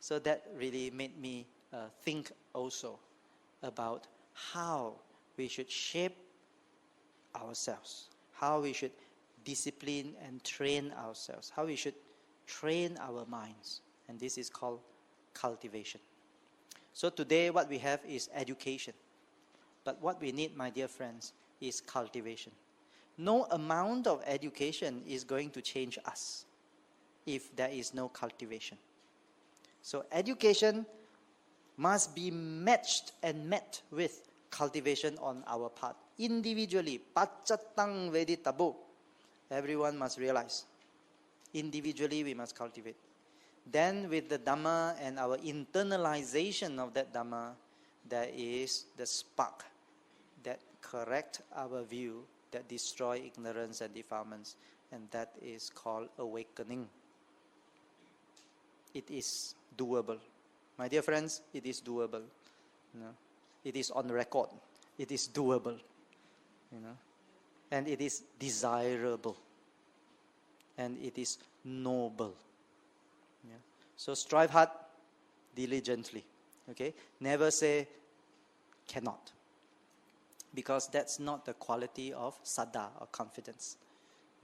So that really made me think also about how we should shape ourselves, how we should discipline and train ourselves, how we should train our minds. And this is called cultivation. So today what we have is education. But what we need, my dear friends, is cultivation. No amount of education is going to change us if there is no cultivation. So education must be matched and met with cultivation on our part. Individually, paccatang veditabu. Everyone must realize. Individually, we must cultivate. Then with the Dhamma and our internalization of that Dhamma, there is the spark that correct our view, that destroy ignorance and defilements, and that is called awakening. It is doable. My dear friends, it is doable. It is on record. It is doable. And it is desirable. And it is noble. So strive hard, diligently. Okay? Never say cannot. Because that's not the quality of saddha or confidence.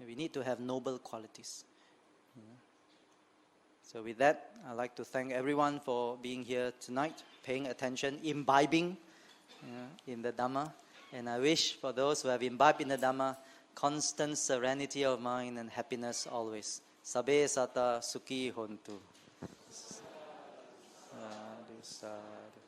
We need to have noble qualities. So with that, I'd like to thank everyone for being here tonight, paying attention, imbibing in the Dhamma. And I wish for those who have imbibed in the Dhamma, constant serenity of mind and happiness always. Sabbe sata sukhi hontu. Sadhu, sadhu.